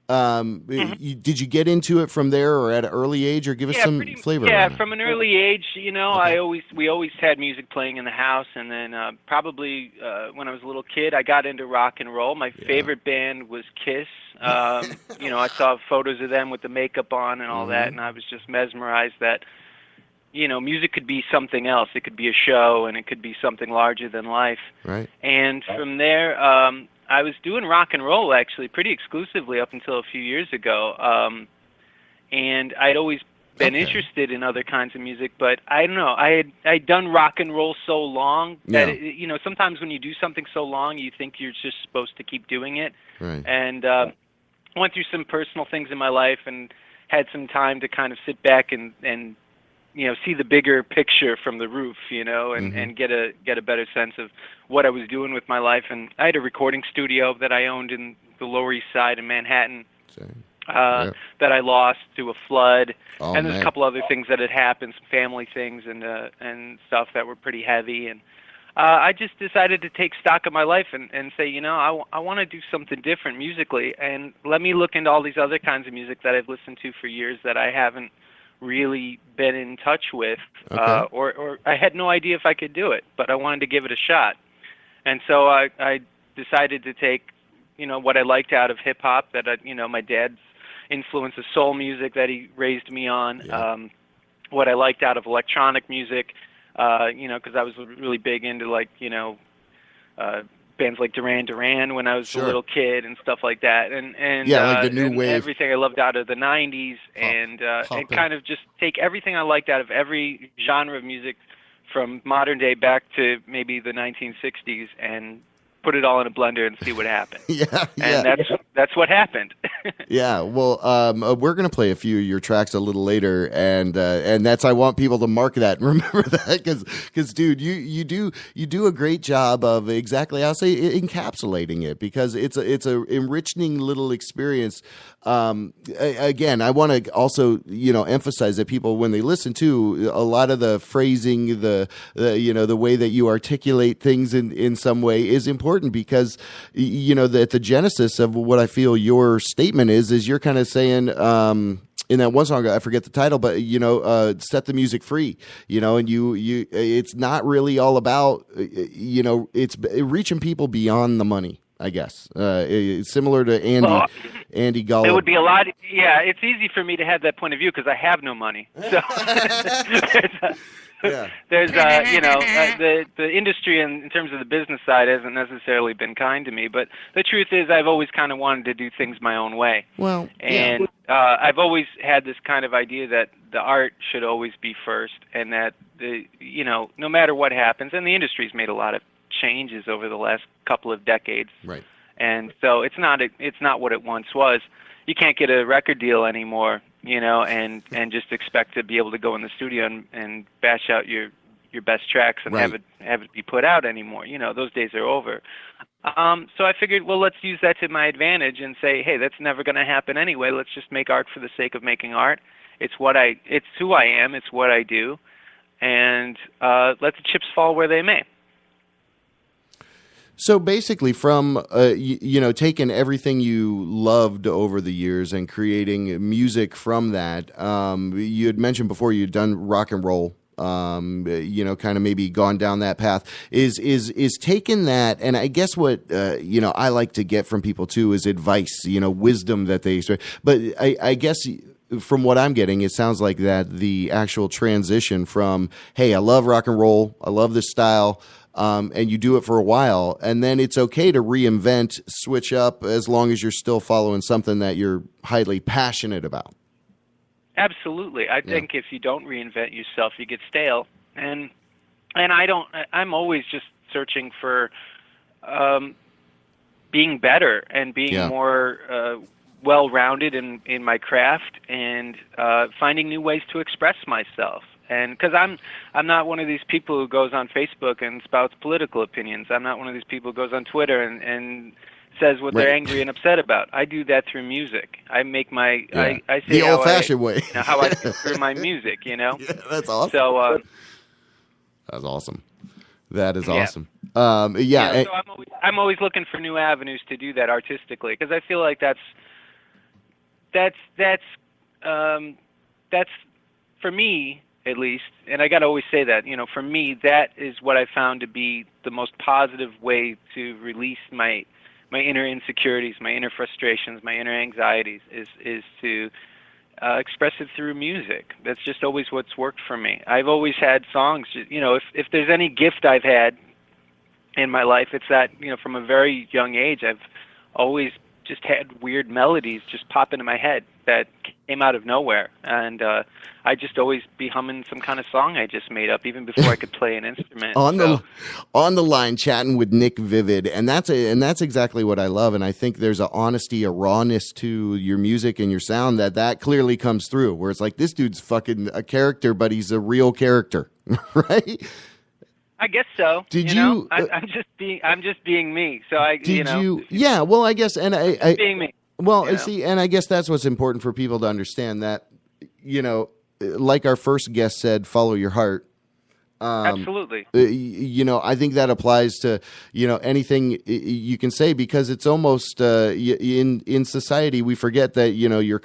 G: Did you get into it from there, or at an early age, or give us some flavor?
N: Yeah,
G: around it?
N: from an early age. We always had music playing in the house, and then probably when I was a little kid, I got into rock and roll. My favorite band was Kiss. I saw photos of them with the makeup on and all that, and I was just mesmerized that music could be something else. It could be a show, and it could be something larger than life.
G: Right.
N: And from there, I was doing rock and roll actually pretty exclusively up until a few years ago. And I'd always been interested in other kinds of music, but I don't know. I'd done rock and roll so long that sometimes when you do something so long, you think you're just supposed to keep doing it.
G: Right.
N: And went through some personal things in my life and had some time to kind of sit back and see the bigger picture from the roof, and get a better sense of what I was doing with my life. And I had a recording studio that I owned in the Lower East Side in Manhattan. That I lost to a flood, and there's a couple other things that had happened, some family things and stuff that were pretty heavy, and I just decided to take stock of my life and say, I want to do something different musically, and let me look into all these other kinds of music that I've listened to for years that I haven't really been in touch with, or I had no idea if I could do it, but I wanted to give it a shot, and so I decided to take what I liked out of hip hop, that my dad's influence of soul music that he raised me on, what I liked out of electronic music, because I was really big into bands like Duran Duran when I was a little kid and stuff like that, and
G: like the new wave,
N: everything I loved out of the '90s, and kind of just take everything I liked out of every genre of music from modern day back to maybe the 1960s and put it all in a blender and see what happened. And that's what happened.
G: Yeah, well, we're going to play a few of your tracks a little later, and that's, I want people to mark that and remember that, because dude, you do a great job of exactly, I'll say, encapsulating it, because it's a enriching little experience. Again, I want to also emphasize that people, when they listen to a lot of the phrasing, the way that you articulate things in some way is important, because that the genesis of what I feel your statement is you're kind of saying, in that one song, I forget the title, but set the music free, and you it's not really all about it's reaching people beyond the money, I guess. It's similar to Andy Golub.
N: It would be a lot. Yeah, it's easy for me to have that point of view because I have no money. So there's the industry in terms of the business side hasn't necessarily been kind to me, but the truth is I've always kind of wanted to do things my own way.
G: Well,
N: and I've always had this kind of idea that the art should always be first, and that no matter what happens, and the industry's made a lot of changes over the last couple of decades,
G: right?
N: And so it's not what it once was. You can't get a record deal anymore, and just expect to be able to go in the studio and bash out your best tracks and have it be put out anymore. Those days are over. So I figured, well, let's use that to my advantage and say, hey, that's never going to happen anyway. Let's just make art for the sake of making art. It's who I am. It's what I do, and let the chips fall where they may.
G: So basically, from taking everything you loved over the years and creating music from that, you had mentioned before you'd done rock and roll. Kind of maybe gone down that path. Is taking that, and I guess what I like to get from people too is advice, wisdom that they. But I guess. From what I'm getting, it sounds like that the actual transition from, hey, I love rock and roll, I love this style, and you do it for a while, and then it's okay to reinvent, switch up, as long as you're still following something that you're highly passionate about.
N: Absolutely. I think if you don't reinvent yourself, you get stale. And I'm always just searching for being better and being more well-rounded in my craft, and finding new ways to express myself. And because I'm not one of these people who goes on Facebook and spouts political opinions. I'm not one of these people who goes on Twitter and says what they're angry and upset about. I do that through music. I make my I say
G: the old-fashioned way.
N: How I do through my music.
G: Yeah, that's awesome.
N: So
G: that's awesome. That is awesome.
N: So I'm always looking for new avenues to do that artistically, because I feel like that's for me, at least, and I got to always say that, for me, that is what I found to be the most positive way to release my inner insecurities, my inner frustrations, my inner anxieties, is to express it through music. That's just always what's worked for me. I've always had songs, if there's any gift I've had in my life, it's that, from a very young age, I've always just had weird melodies just pop into my head that came out of nowhere. And I'd just always be humming some kind of song I just made up, even before I could play an instrument.
G: On the line, chatting with Nick Vivid, and that's exactly what I love. And I think there's a honesty, a rawness to your music and your sound that clearly comes through. Where it's like, this dude's fucking a character, but he's a real character, right?
N: I guess so.
G: Did you?
N: I'm just being me. So
G: Yeah. Well, I guess, and I
N: being me.
G: Well, see, and I guess that's what's important for people to understand, that, like our first guest said, follow your heart.
N: Absolutely.
G: I think that applies to, anything you can say, because it's almost in society we forget that, your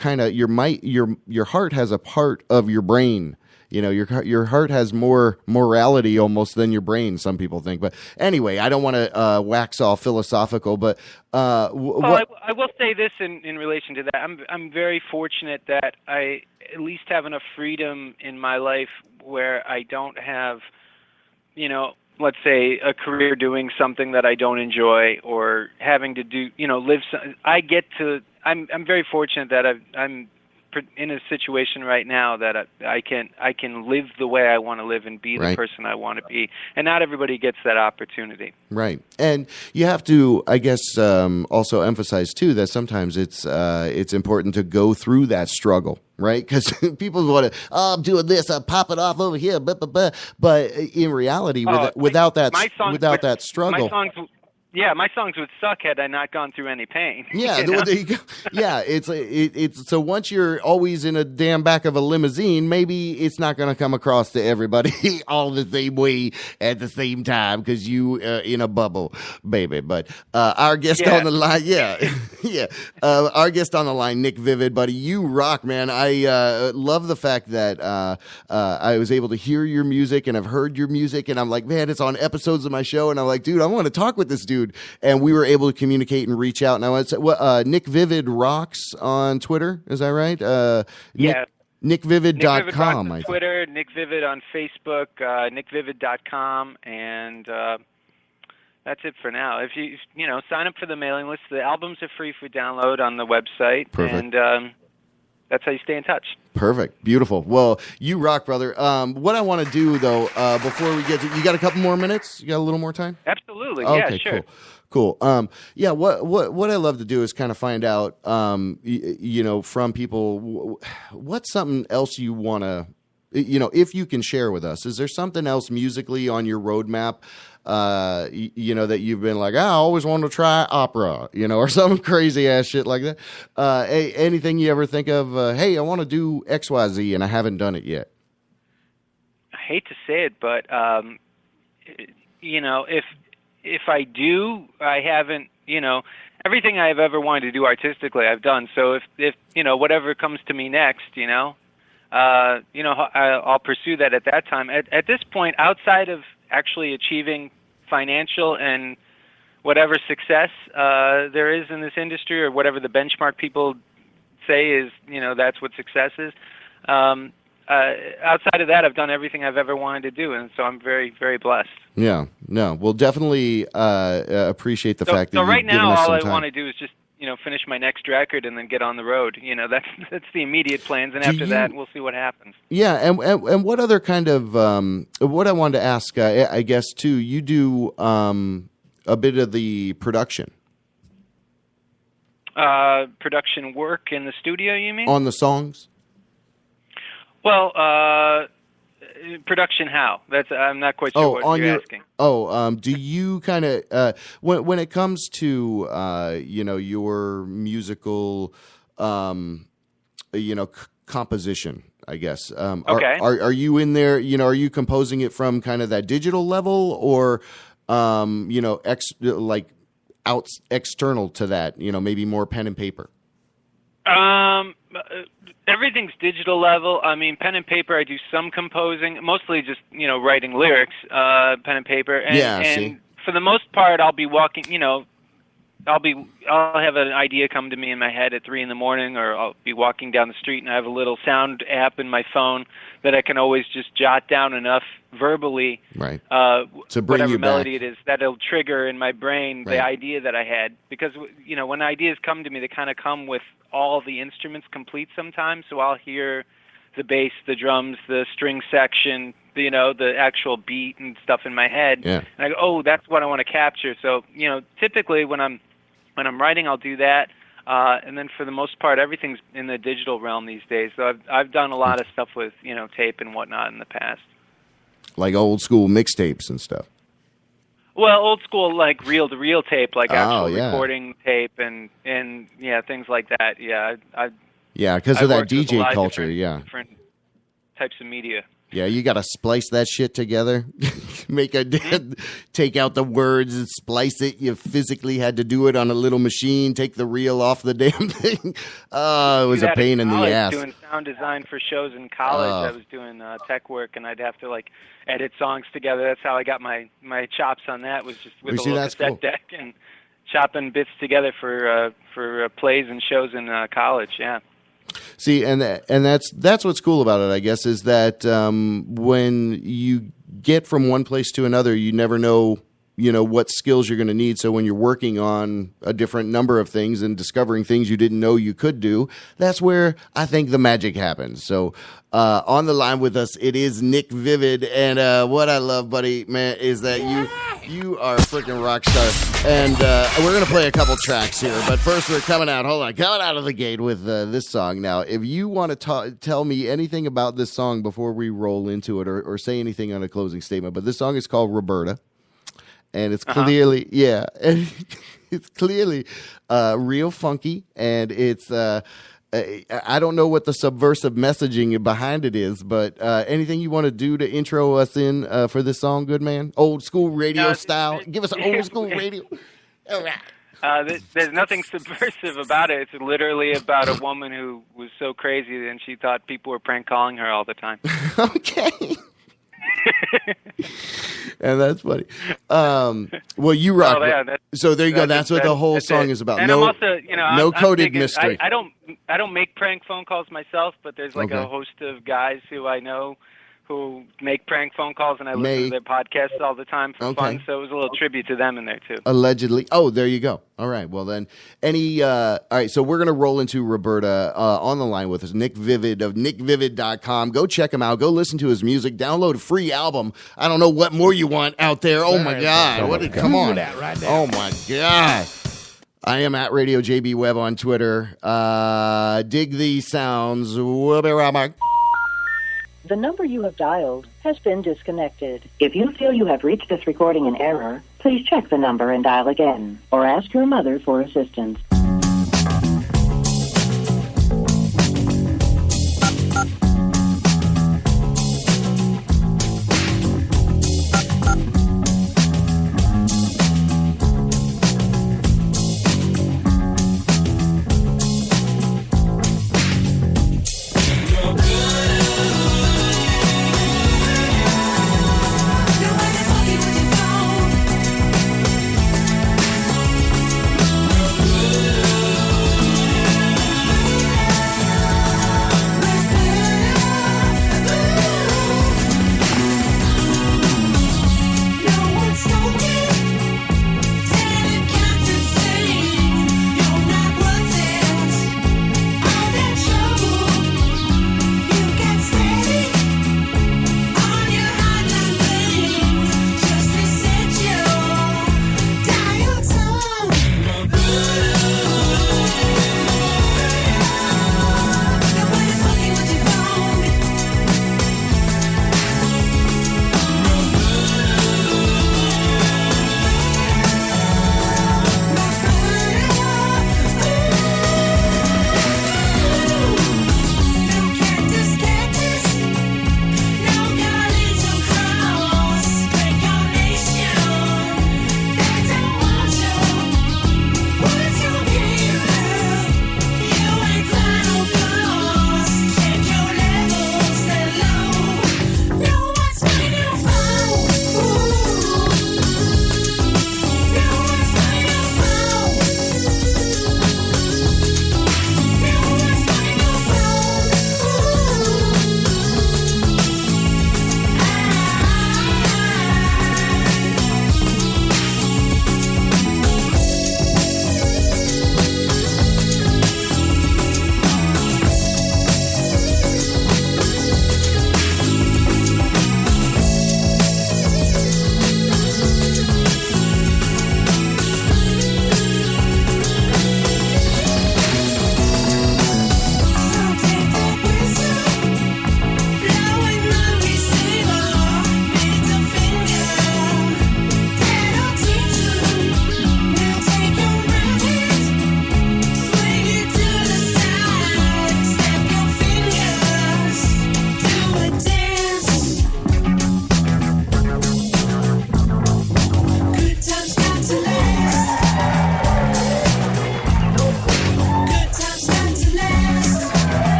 G: heart has a part of your brain. Your heart has more morality almost than your brain, some people think. But anyway, I don't want to wax all philosophical, but
N: I will say this in relation to that. I'm very fortunate that I at least have enough freedom in my life where I don't have, let's say, a career doing something that I don't enjoy, or having to do, live. I'm very fortunate that I'm in a situation right now that I can live the way I want to live and be the person I want to be, and not everybody gets that opportunity.
G: Right, and you have to, I guess, also emphasize too that sometimes it's important to go through that struggle, right? Because people want to, I'm doing this, I'm popping off over here, but in reality, without that struggle.
N: My songs would suck had I not gone through any pain.
G: Yeah, there you go. Yeah, it's so once you're always in a damn back of a limousine, maybe it's not going to come across to everybody all the same way at the same time, because you in a bubble, baby. But our guest on the line, our guest on the line, Nick Vivid, buddy, you rock, man. I love the fact that I was able to hear your music, and I've heard your music, and I'm like, man, it's on episodes of my show, and I'm like, dude, I want to talk with this dude. And we were able to communicate and reach out. And I want to say, Nick Vivid rocks on Twitter. Is that right? NickVivid.com.
N: On Twitter, Nick Vivid on Facebook, NickVivid.com, and that's it for now. If you sign up for the mailing list, the albums are free for download on the website.
G: Perfect.
N: And that's how you stay in touch.
G: Perfect. Beautiful. Well, you rock, brother. What I want to do, though, before we get to... You got a couple more minutes? You got a little more time?
N: Absolutely.
G: Okay,
N: yeah, sure.
G: Cool. What I love to do is kind of find out, from people, what's something else you want to... if you can share with us. Is there something else musically on your roadmap that you've been like, I always wanted to try opera, or some crazy ass shit like that. Anything you ever think of, hey, I want to do XYZ and I haven't done it yet?
N: I hate to say it, but, if I do, I haven't, everything I've ever wanted to do artistically, I've done. So if whatever comes to me next, I'll pursue that at that time. At this point, outside of actually achieving financial and whatever success there is in this industry, or whatever the benchmark people say is, that's what success is. Outside of that, I've done everything I've ever wanted to do, and so I'm very, very blessed.
G: Yeah, no, we'll definitely appreciate the fact that you've
N: right
G: given
N: now,
G: us
N: all
G: some
N: I
G: time.
N: want to do is just finish my next record and then get on the road. That's the immediate plans, and after that, we'll see what happens.
G: Yeah, and what other kind of what I wanted to ask, I guess too, you do a bit of the production.
N: Production work in the studio, you mean?
G: On the songs?
N: Well, production how? I'm not quite sure what you're asking.
G: Do you kind of when it comes to your musical composition, I guess.
N: Okay.
G: Are you in there? Are you composing it from kind of that digital level, or external to that? Maybe more pen and paper.
N: Everything's digital level. I mean, pen and paper, I do some composing, mostly just, writing lyrics, pen and paper. And for the most part, I'll be walking, I'll have an idea come to me in my head at 3 a.m, or I'll be walking down the street and I have a little sound app in my phone that I can always just jot down enough verbally,
G: right,
N: to bring whatever melody it is that'll trigger in my brain the idea that I had. Because when ideas come to me, they kind of come with all the instruments complete sometimes. So I'll hear the bass, the drums, the string section, the actual beat and stuff in my head, and I go, oh, that's what I want to capture. So typically when I'm writing, I'll do that, and then for the most part, everything's in the digital realm these days. So I've done a lot of stuff with tape and whatnot in the past,
G: like old school mixtapes and stuff.
N: Well, old school, like reel-to-reel tape, like actual recording tape, and things like that. Yeah,
G: because of that DJ culture.
N: Different types of media.
G: Yeah, you got to splice that shit together. Take out the words and splice it. You physically had to do it on a little machine. Take the reel off the damn thing. Oh, it was a pain in the ass.
N: Doing sound design for shows in college. I was doing tech work, and I'd have to edit songs together. That's how I got my chops on that. Was just with a little cassette deck and chopping bits together for plays and shows in college. Yeah.
G: See, and that's what's cool about it, I guess, is that when you get from one place to another, you never know, what skills you're going to need. So when you're working on a different number of things and discovering things you didn't know you could do, that's where I think the magic happens. So on the line with us, it is Nick Vivid, and what I love, buddy, man, is that you are a freaking rock star. And we're going to play a couple tracks here, but first we're coming out of the gate with this song. Now, if you want to tell me anything about this song before we roll into it, or say anything on a closing statement, but this song is called Roberta, and it's clearly, it's clearly real funky, and it's... I don't know what the subversive messaging behind it is, but anything you want to do to intro us in for this song, good man? Old school radio style. Give us an old school radio. All right.
N: There's nothing subversive about it. It's literally about a woman who was so crazy and she thought people were prank calling her all the time.
G: Okay. And that's funny. Well, you rock. So there you go. That's what the whole song is about.
N: And
G: no,
N: I'm also,
G: no coded mystery.
N: I don't make prank phone calls myself, but there's a host of guys who I know who make prank phone calls, and I listen to their podcasts all the time for fun. So it was a little tribute to them in there too.
G: Allegedly. Oh, there you go. All right. Well then, all right. So we're gonna roll into Roberta on the line with us, Nick Vivid of nickvivid.com. Go check him out. Go listen to his music. Download a free album. I don't know what more you want out there. Oh my God! Come on! Oh my God! I am at Radio JB Web on Twitter. Dig these sounds. We'll be right back.
O: The number you have dialed has been disconnected. If you feel you have reached this recording in error, please check the number and dial again, or ask your mother for assistance.
M: Good.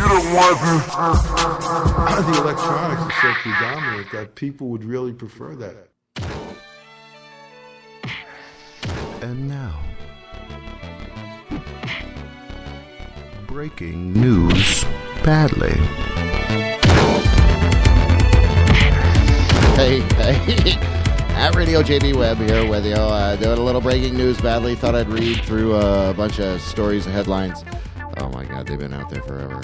J: The electronics is so predominant that people would really prefer that.
A: And now, breaking news badly.
G: Hey, at Radio JB Web here with you, doing a little breaking news badly. Thought I'd read through a bunch of stories and headlines. Oh my God, they've been out there forever.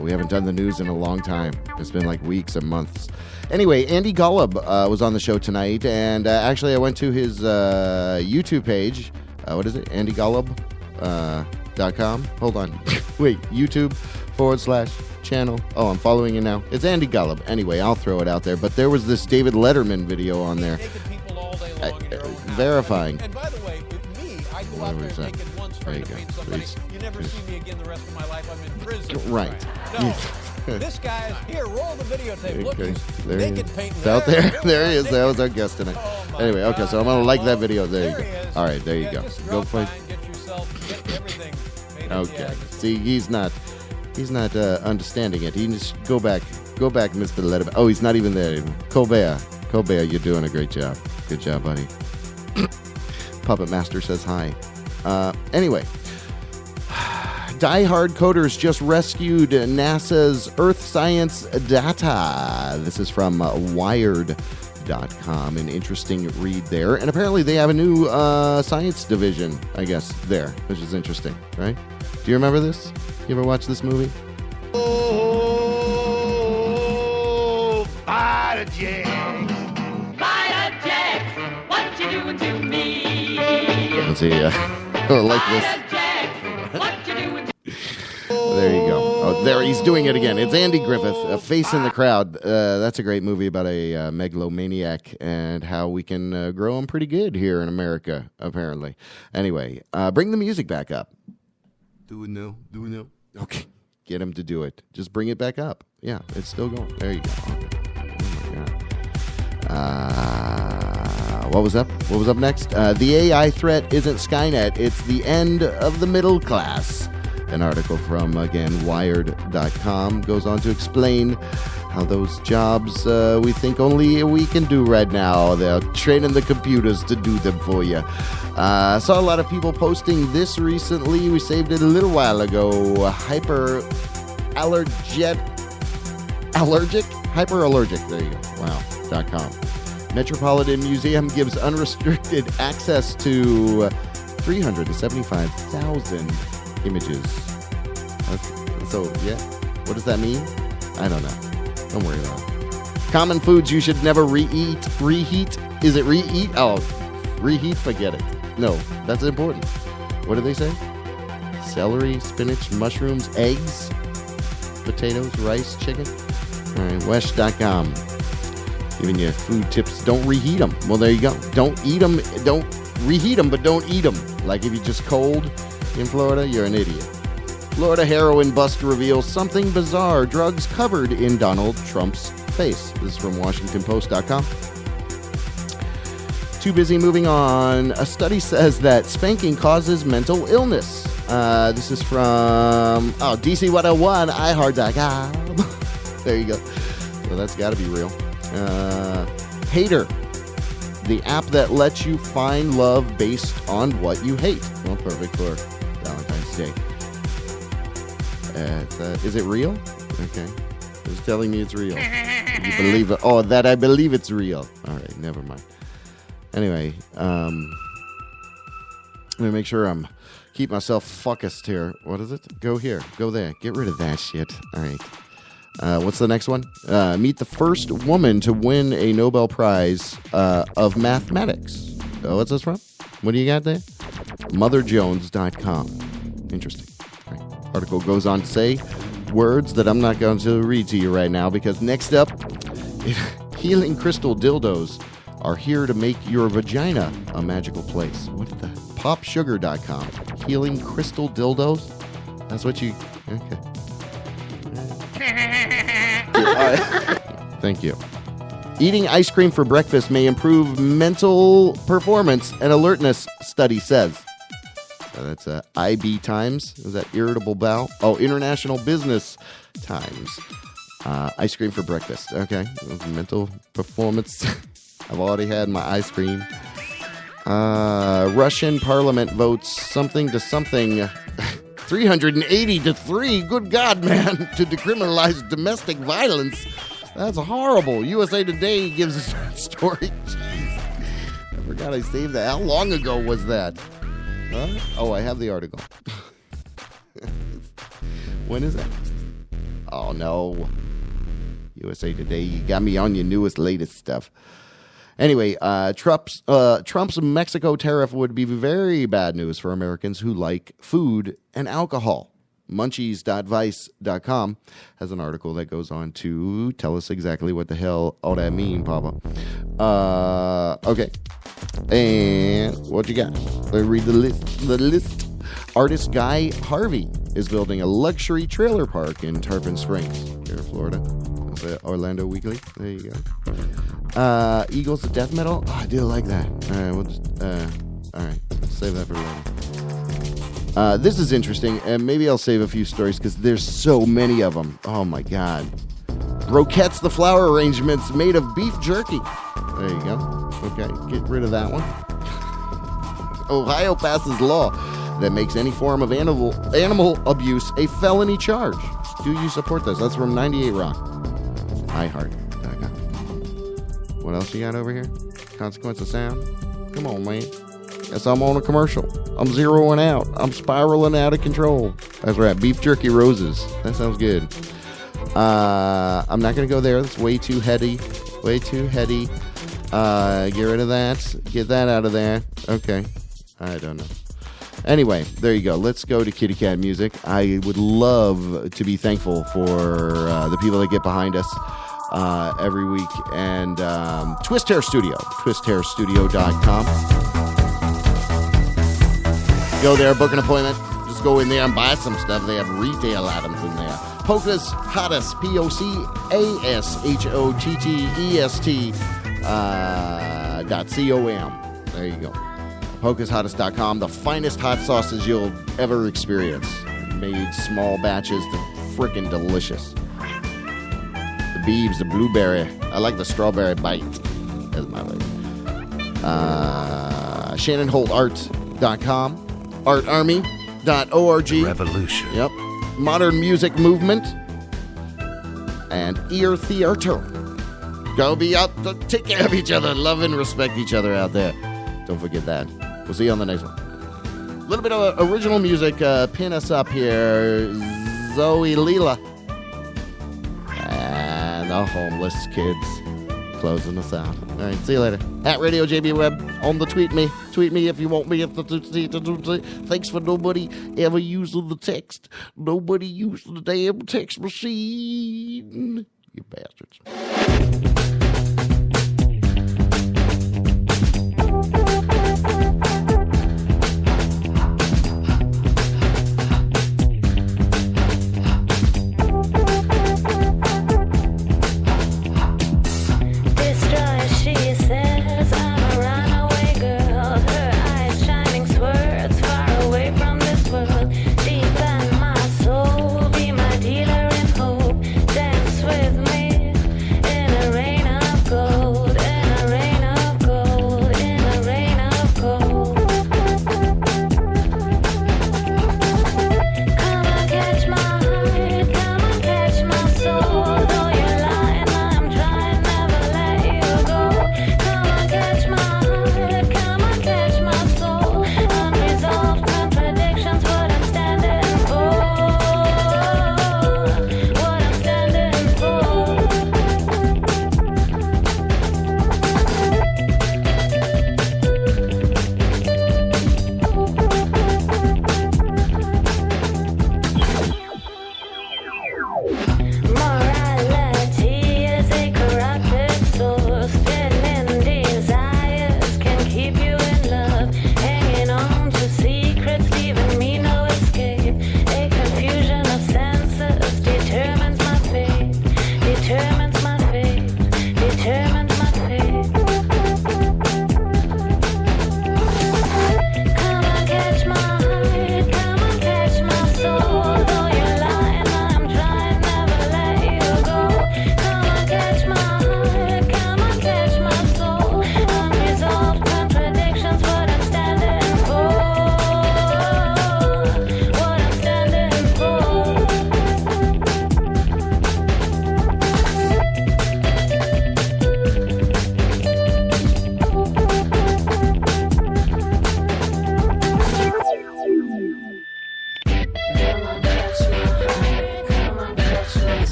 G: We haven't done the news in a long time. It's been like weeks and months. Anyway, Andy Golub was on the show tonight, and actually I went to his YouTube page. What is it? AndyGolub.com. Hold on. Wait, YouTube/channel. Oh, I'm following you now. It's Andy Golub. Anyway, I'll throw it out there. But there was this David Letterman video on there. Verifying.
P: And by the way, with me, I go out there naked once trying to paint somebody. You never see me again the rest of my life. I'm in prison.
G: Right.
P: No. This guy is here. Roll the videotape. Look, he's
G: there
P: naked painting.
G: It's out there. There he is. That was our guest tonight. Anyway, okay, so I'm going to like that video. There you go. All right, there you go. Go play.
P: Get everything made
G: Okay. See, he's not understanding it. He just go back, Mr. Letterman. Oh, he's not even there. Colbert, you're doing a great job. Good job, buddy. Puppet Master says hi. Anyway, Die Hard Coders just rescued NASA's Earth science data. This is from Wired.com. An interesting read there. And apparently they have a new science division, I guess, there, which is interesting, right? Do you remember this? You ever watch this movie?
C: Oh, Fighter Jacks, what you doing to me?
G: Let's see. Like this. There you go. Oh, there he's doing it again. It's Andy Griffith, A Face in the Crowd. That's a great movie about a megalomaniac and how we can grow him pretty good here in America, apparently. Anyway, bring the music back up.
A: Do it now.
G: Okay. Get him to do it. Just bring it back up. Yeah, it's still going. There you go. Okay. Oh, my God. What was up? What was up next? The AI threat isn't Skynet. It's the end of the middle class. An article from, again, Wired.com goes on to explain how those jobs we think only we can do right now. They're training the computers to do them for you. Saw a lot of people posting this recently. We saved it a little while ago. Hyperallergic. There you go. Wow. .com. Metropolitan Museum gives unrestricted access to 375,000 images. So, yeah. What does that mean? I don't know. Don't worry about it. Common foods you should never reheat. Is it reheat? Oh, reheat, forget it. No, that's important. What do they say? Celery, spinach, mushrooms, eggs, potatoes, rice, chicken. All right, Wesh.com. Giving you food tips. Don't reheat them. Well, there you go. Don't eat them. Don't reheat them, but don't eat them. Like if you're just cold in Florida, you're an idiot. Florida heroin bust reveals something bizarre. Drugs covered in Donald Trump's face. This is from WashingtonPost.com. Too busy moving on. A study says that spanking causes mental illness. This is from DC 101, iHeart.com. There you go. So that's got to be real. Hater, the app that lets you find love based on what you hate. Well, perfect for Valentine's Day. Is it real? Okay. It's telling me it's real. You believe it? Oh, that I believe it's real. All right, never mind. Anyway, let me make sure I'm keep myself focused here. What is it? Go here. Go there. Get rid of that shit. All right. What's the next one? Meet the first woman to win a Nobel Prize of mathematics. Oh, what's this from? What do you got there? MotherJones.com. Interesting. Right. Article goes on to say words that I'm not going to read to you right now because next up, healing crystal dildos are here to make your vagina a magical place. What the? PopSugar.com. Healing crystal dildos? That's what you... Okay. Thank you. Eating ice cream for breakfast may improve mental performance and alertness, study says. That's IB Times. Is that Irritable Bowel? Oh, International Business Times. Ice cream for breakfast. Okay. Mental performance. I've already had my ice cream. Russian parliament votes something to something. 380 to 3. Good God, man. To decriminalize domestic violence. That's horrible. USA Today gives us that story. Jeez. I forgot I saved that. How long ago was that? Huh? Oh, I have the article. When is that? Oh, no. USA Today, you got me on your newest, latest stuff. Anyway, Trump's Mexico tariff would be very bad news for Americans who like food and alcohol. Munchies.vice.com has an article that goes on to tell us exactly what the hell all that mean, Papa. Okay. And what you got? Let me read the list. Artist Guy Harvey is building a luxury trailer park in Tarpon Springs, here in Florida. That's the Orlando Weekly. There you go. Eagles of Death Metal. Oh, I do like that. All right, we'll just. All right, save that for later. This is interesting, and maybe I'll save a few stories because there's so many of them. Oh my God. Broquettes, the flower arrangements made of beef jerky. There you go. Okay, get rid of that one. Ohio passes law that makes any form of animal abuse a felony charge. Do you support this? That's from 98 Rock. iHeart.com. What else you got over here? Consequence of Sound? Come on, man. Guess I'm on a commercial. I'm zeroing out. I'm spiraling out of control. That's right. Beef jerky roses. That sounds good. I'm not going to go there. That's way too heady. Way too heady. Get rid of that. Get that out of there. Okay. I don't know. Anyway, there you go. Let's go to Kitty Cat Music. I would love to be thankful for the people that get behind us every week. And Twist Hair Studio. TwistHairStudio.com. Go there, book an appointment. Just go in there and buy some stuff. They have retail items in there. Polka's Hottest, POCASHOTTEST.com. There you go. PolkasHottest.com. The finest hot sauces you'll ever experience. Made small batches. They're freaking delicious. The Beebs, the blueberry. I like the strawberry bite. That's my favorite. ShannonHoltArt.com. ArtArmy.org.
Q: Revolution.
G: Yep. Modern Music Movement. And Ear Theater. Go be out to take care of each other. Love and respect each other out there. Don't forget that. We'll see you on the next one. A little bit of original music. Pin us up here. Zoe Leela. And the Homeless Kids. Closing us out. All right, see you later. At Radio JB Web on the tweet me. Tweet me if you want me. Thanks for nobody ever using the text. Nobody using the damn text machine. You bastards.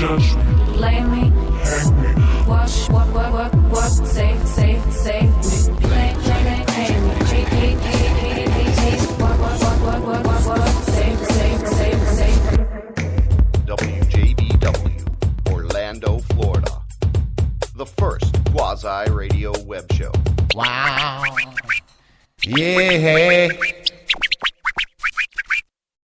M: touch me, lay me, hang me, wash, what, safe, me, play me, hate, what, safe,
L: WJBW, Orlando, Florida. The first quasi-radio web show.
Q: Wow. Yeah.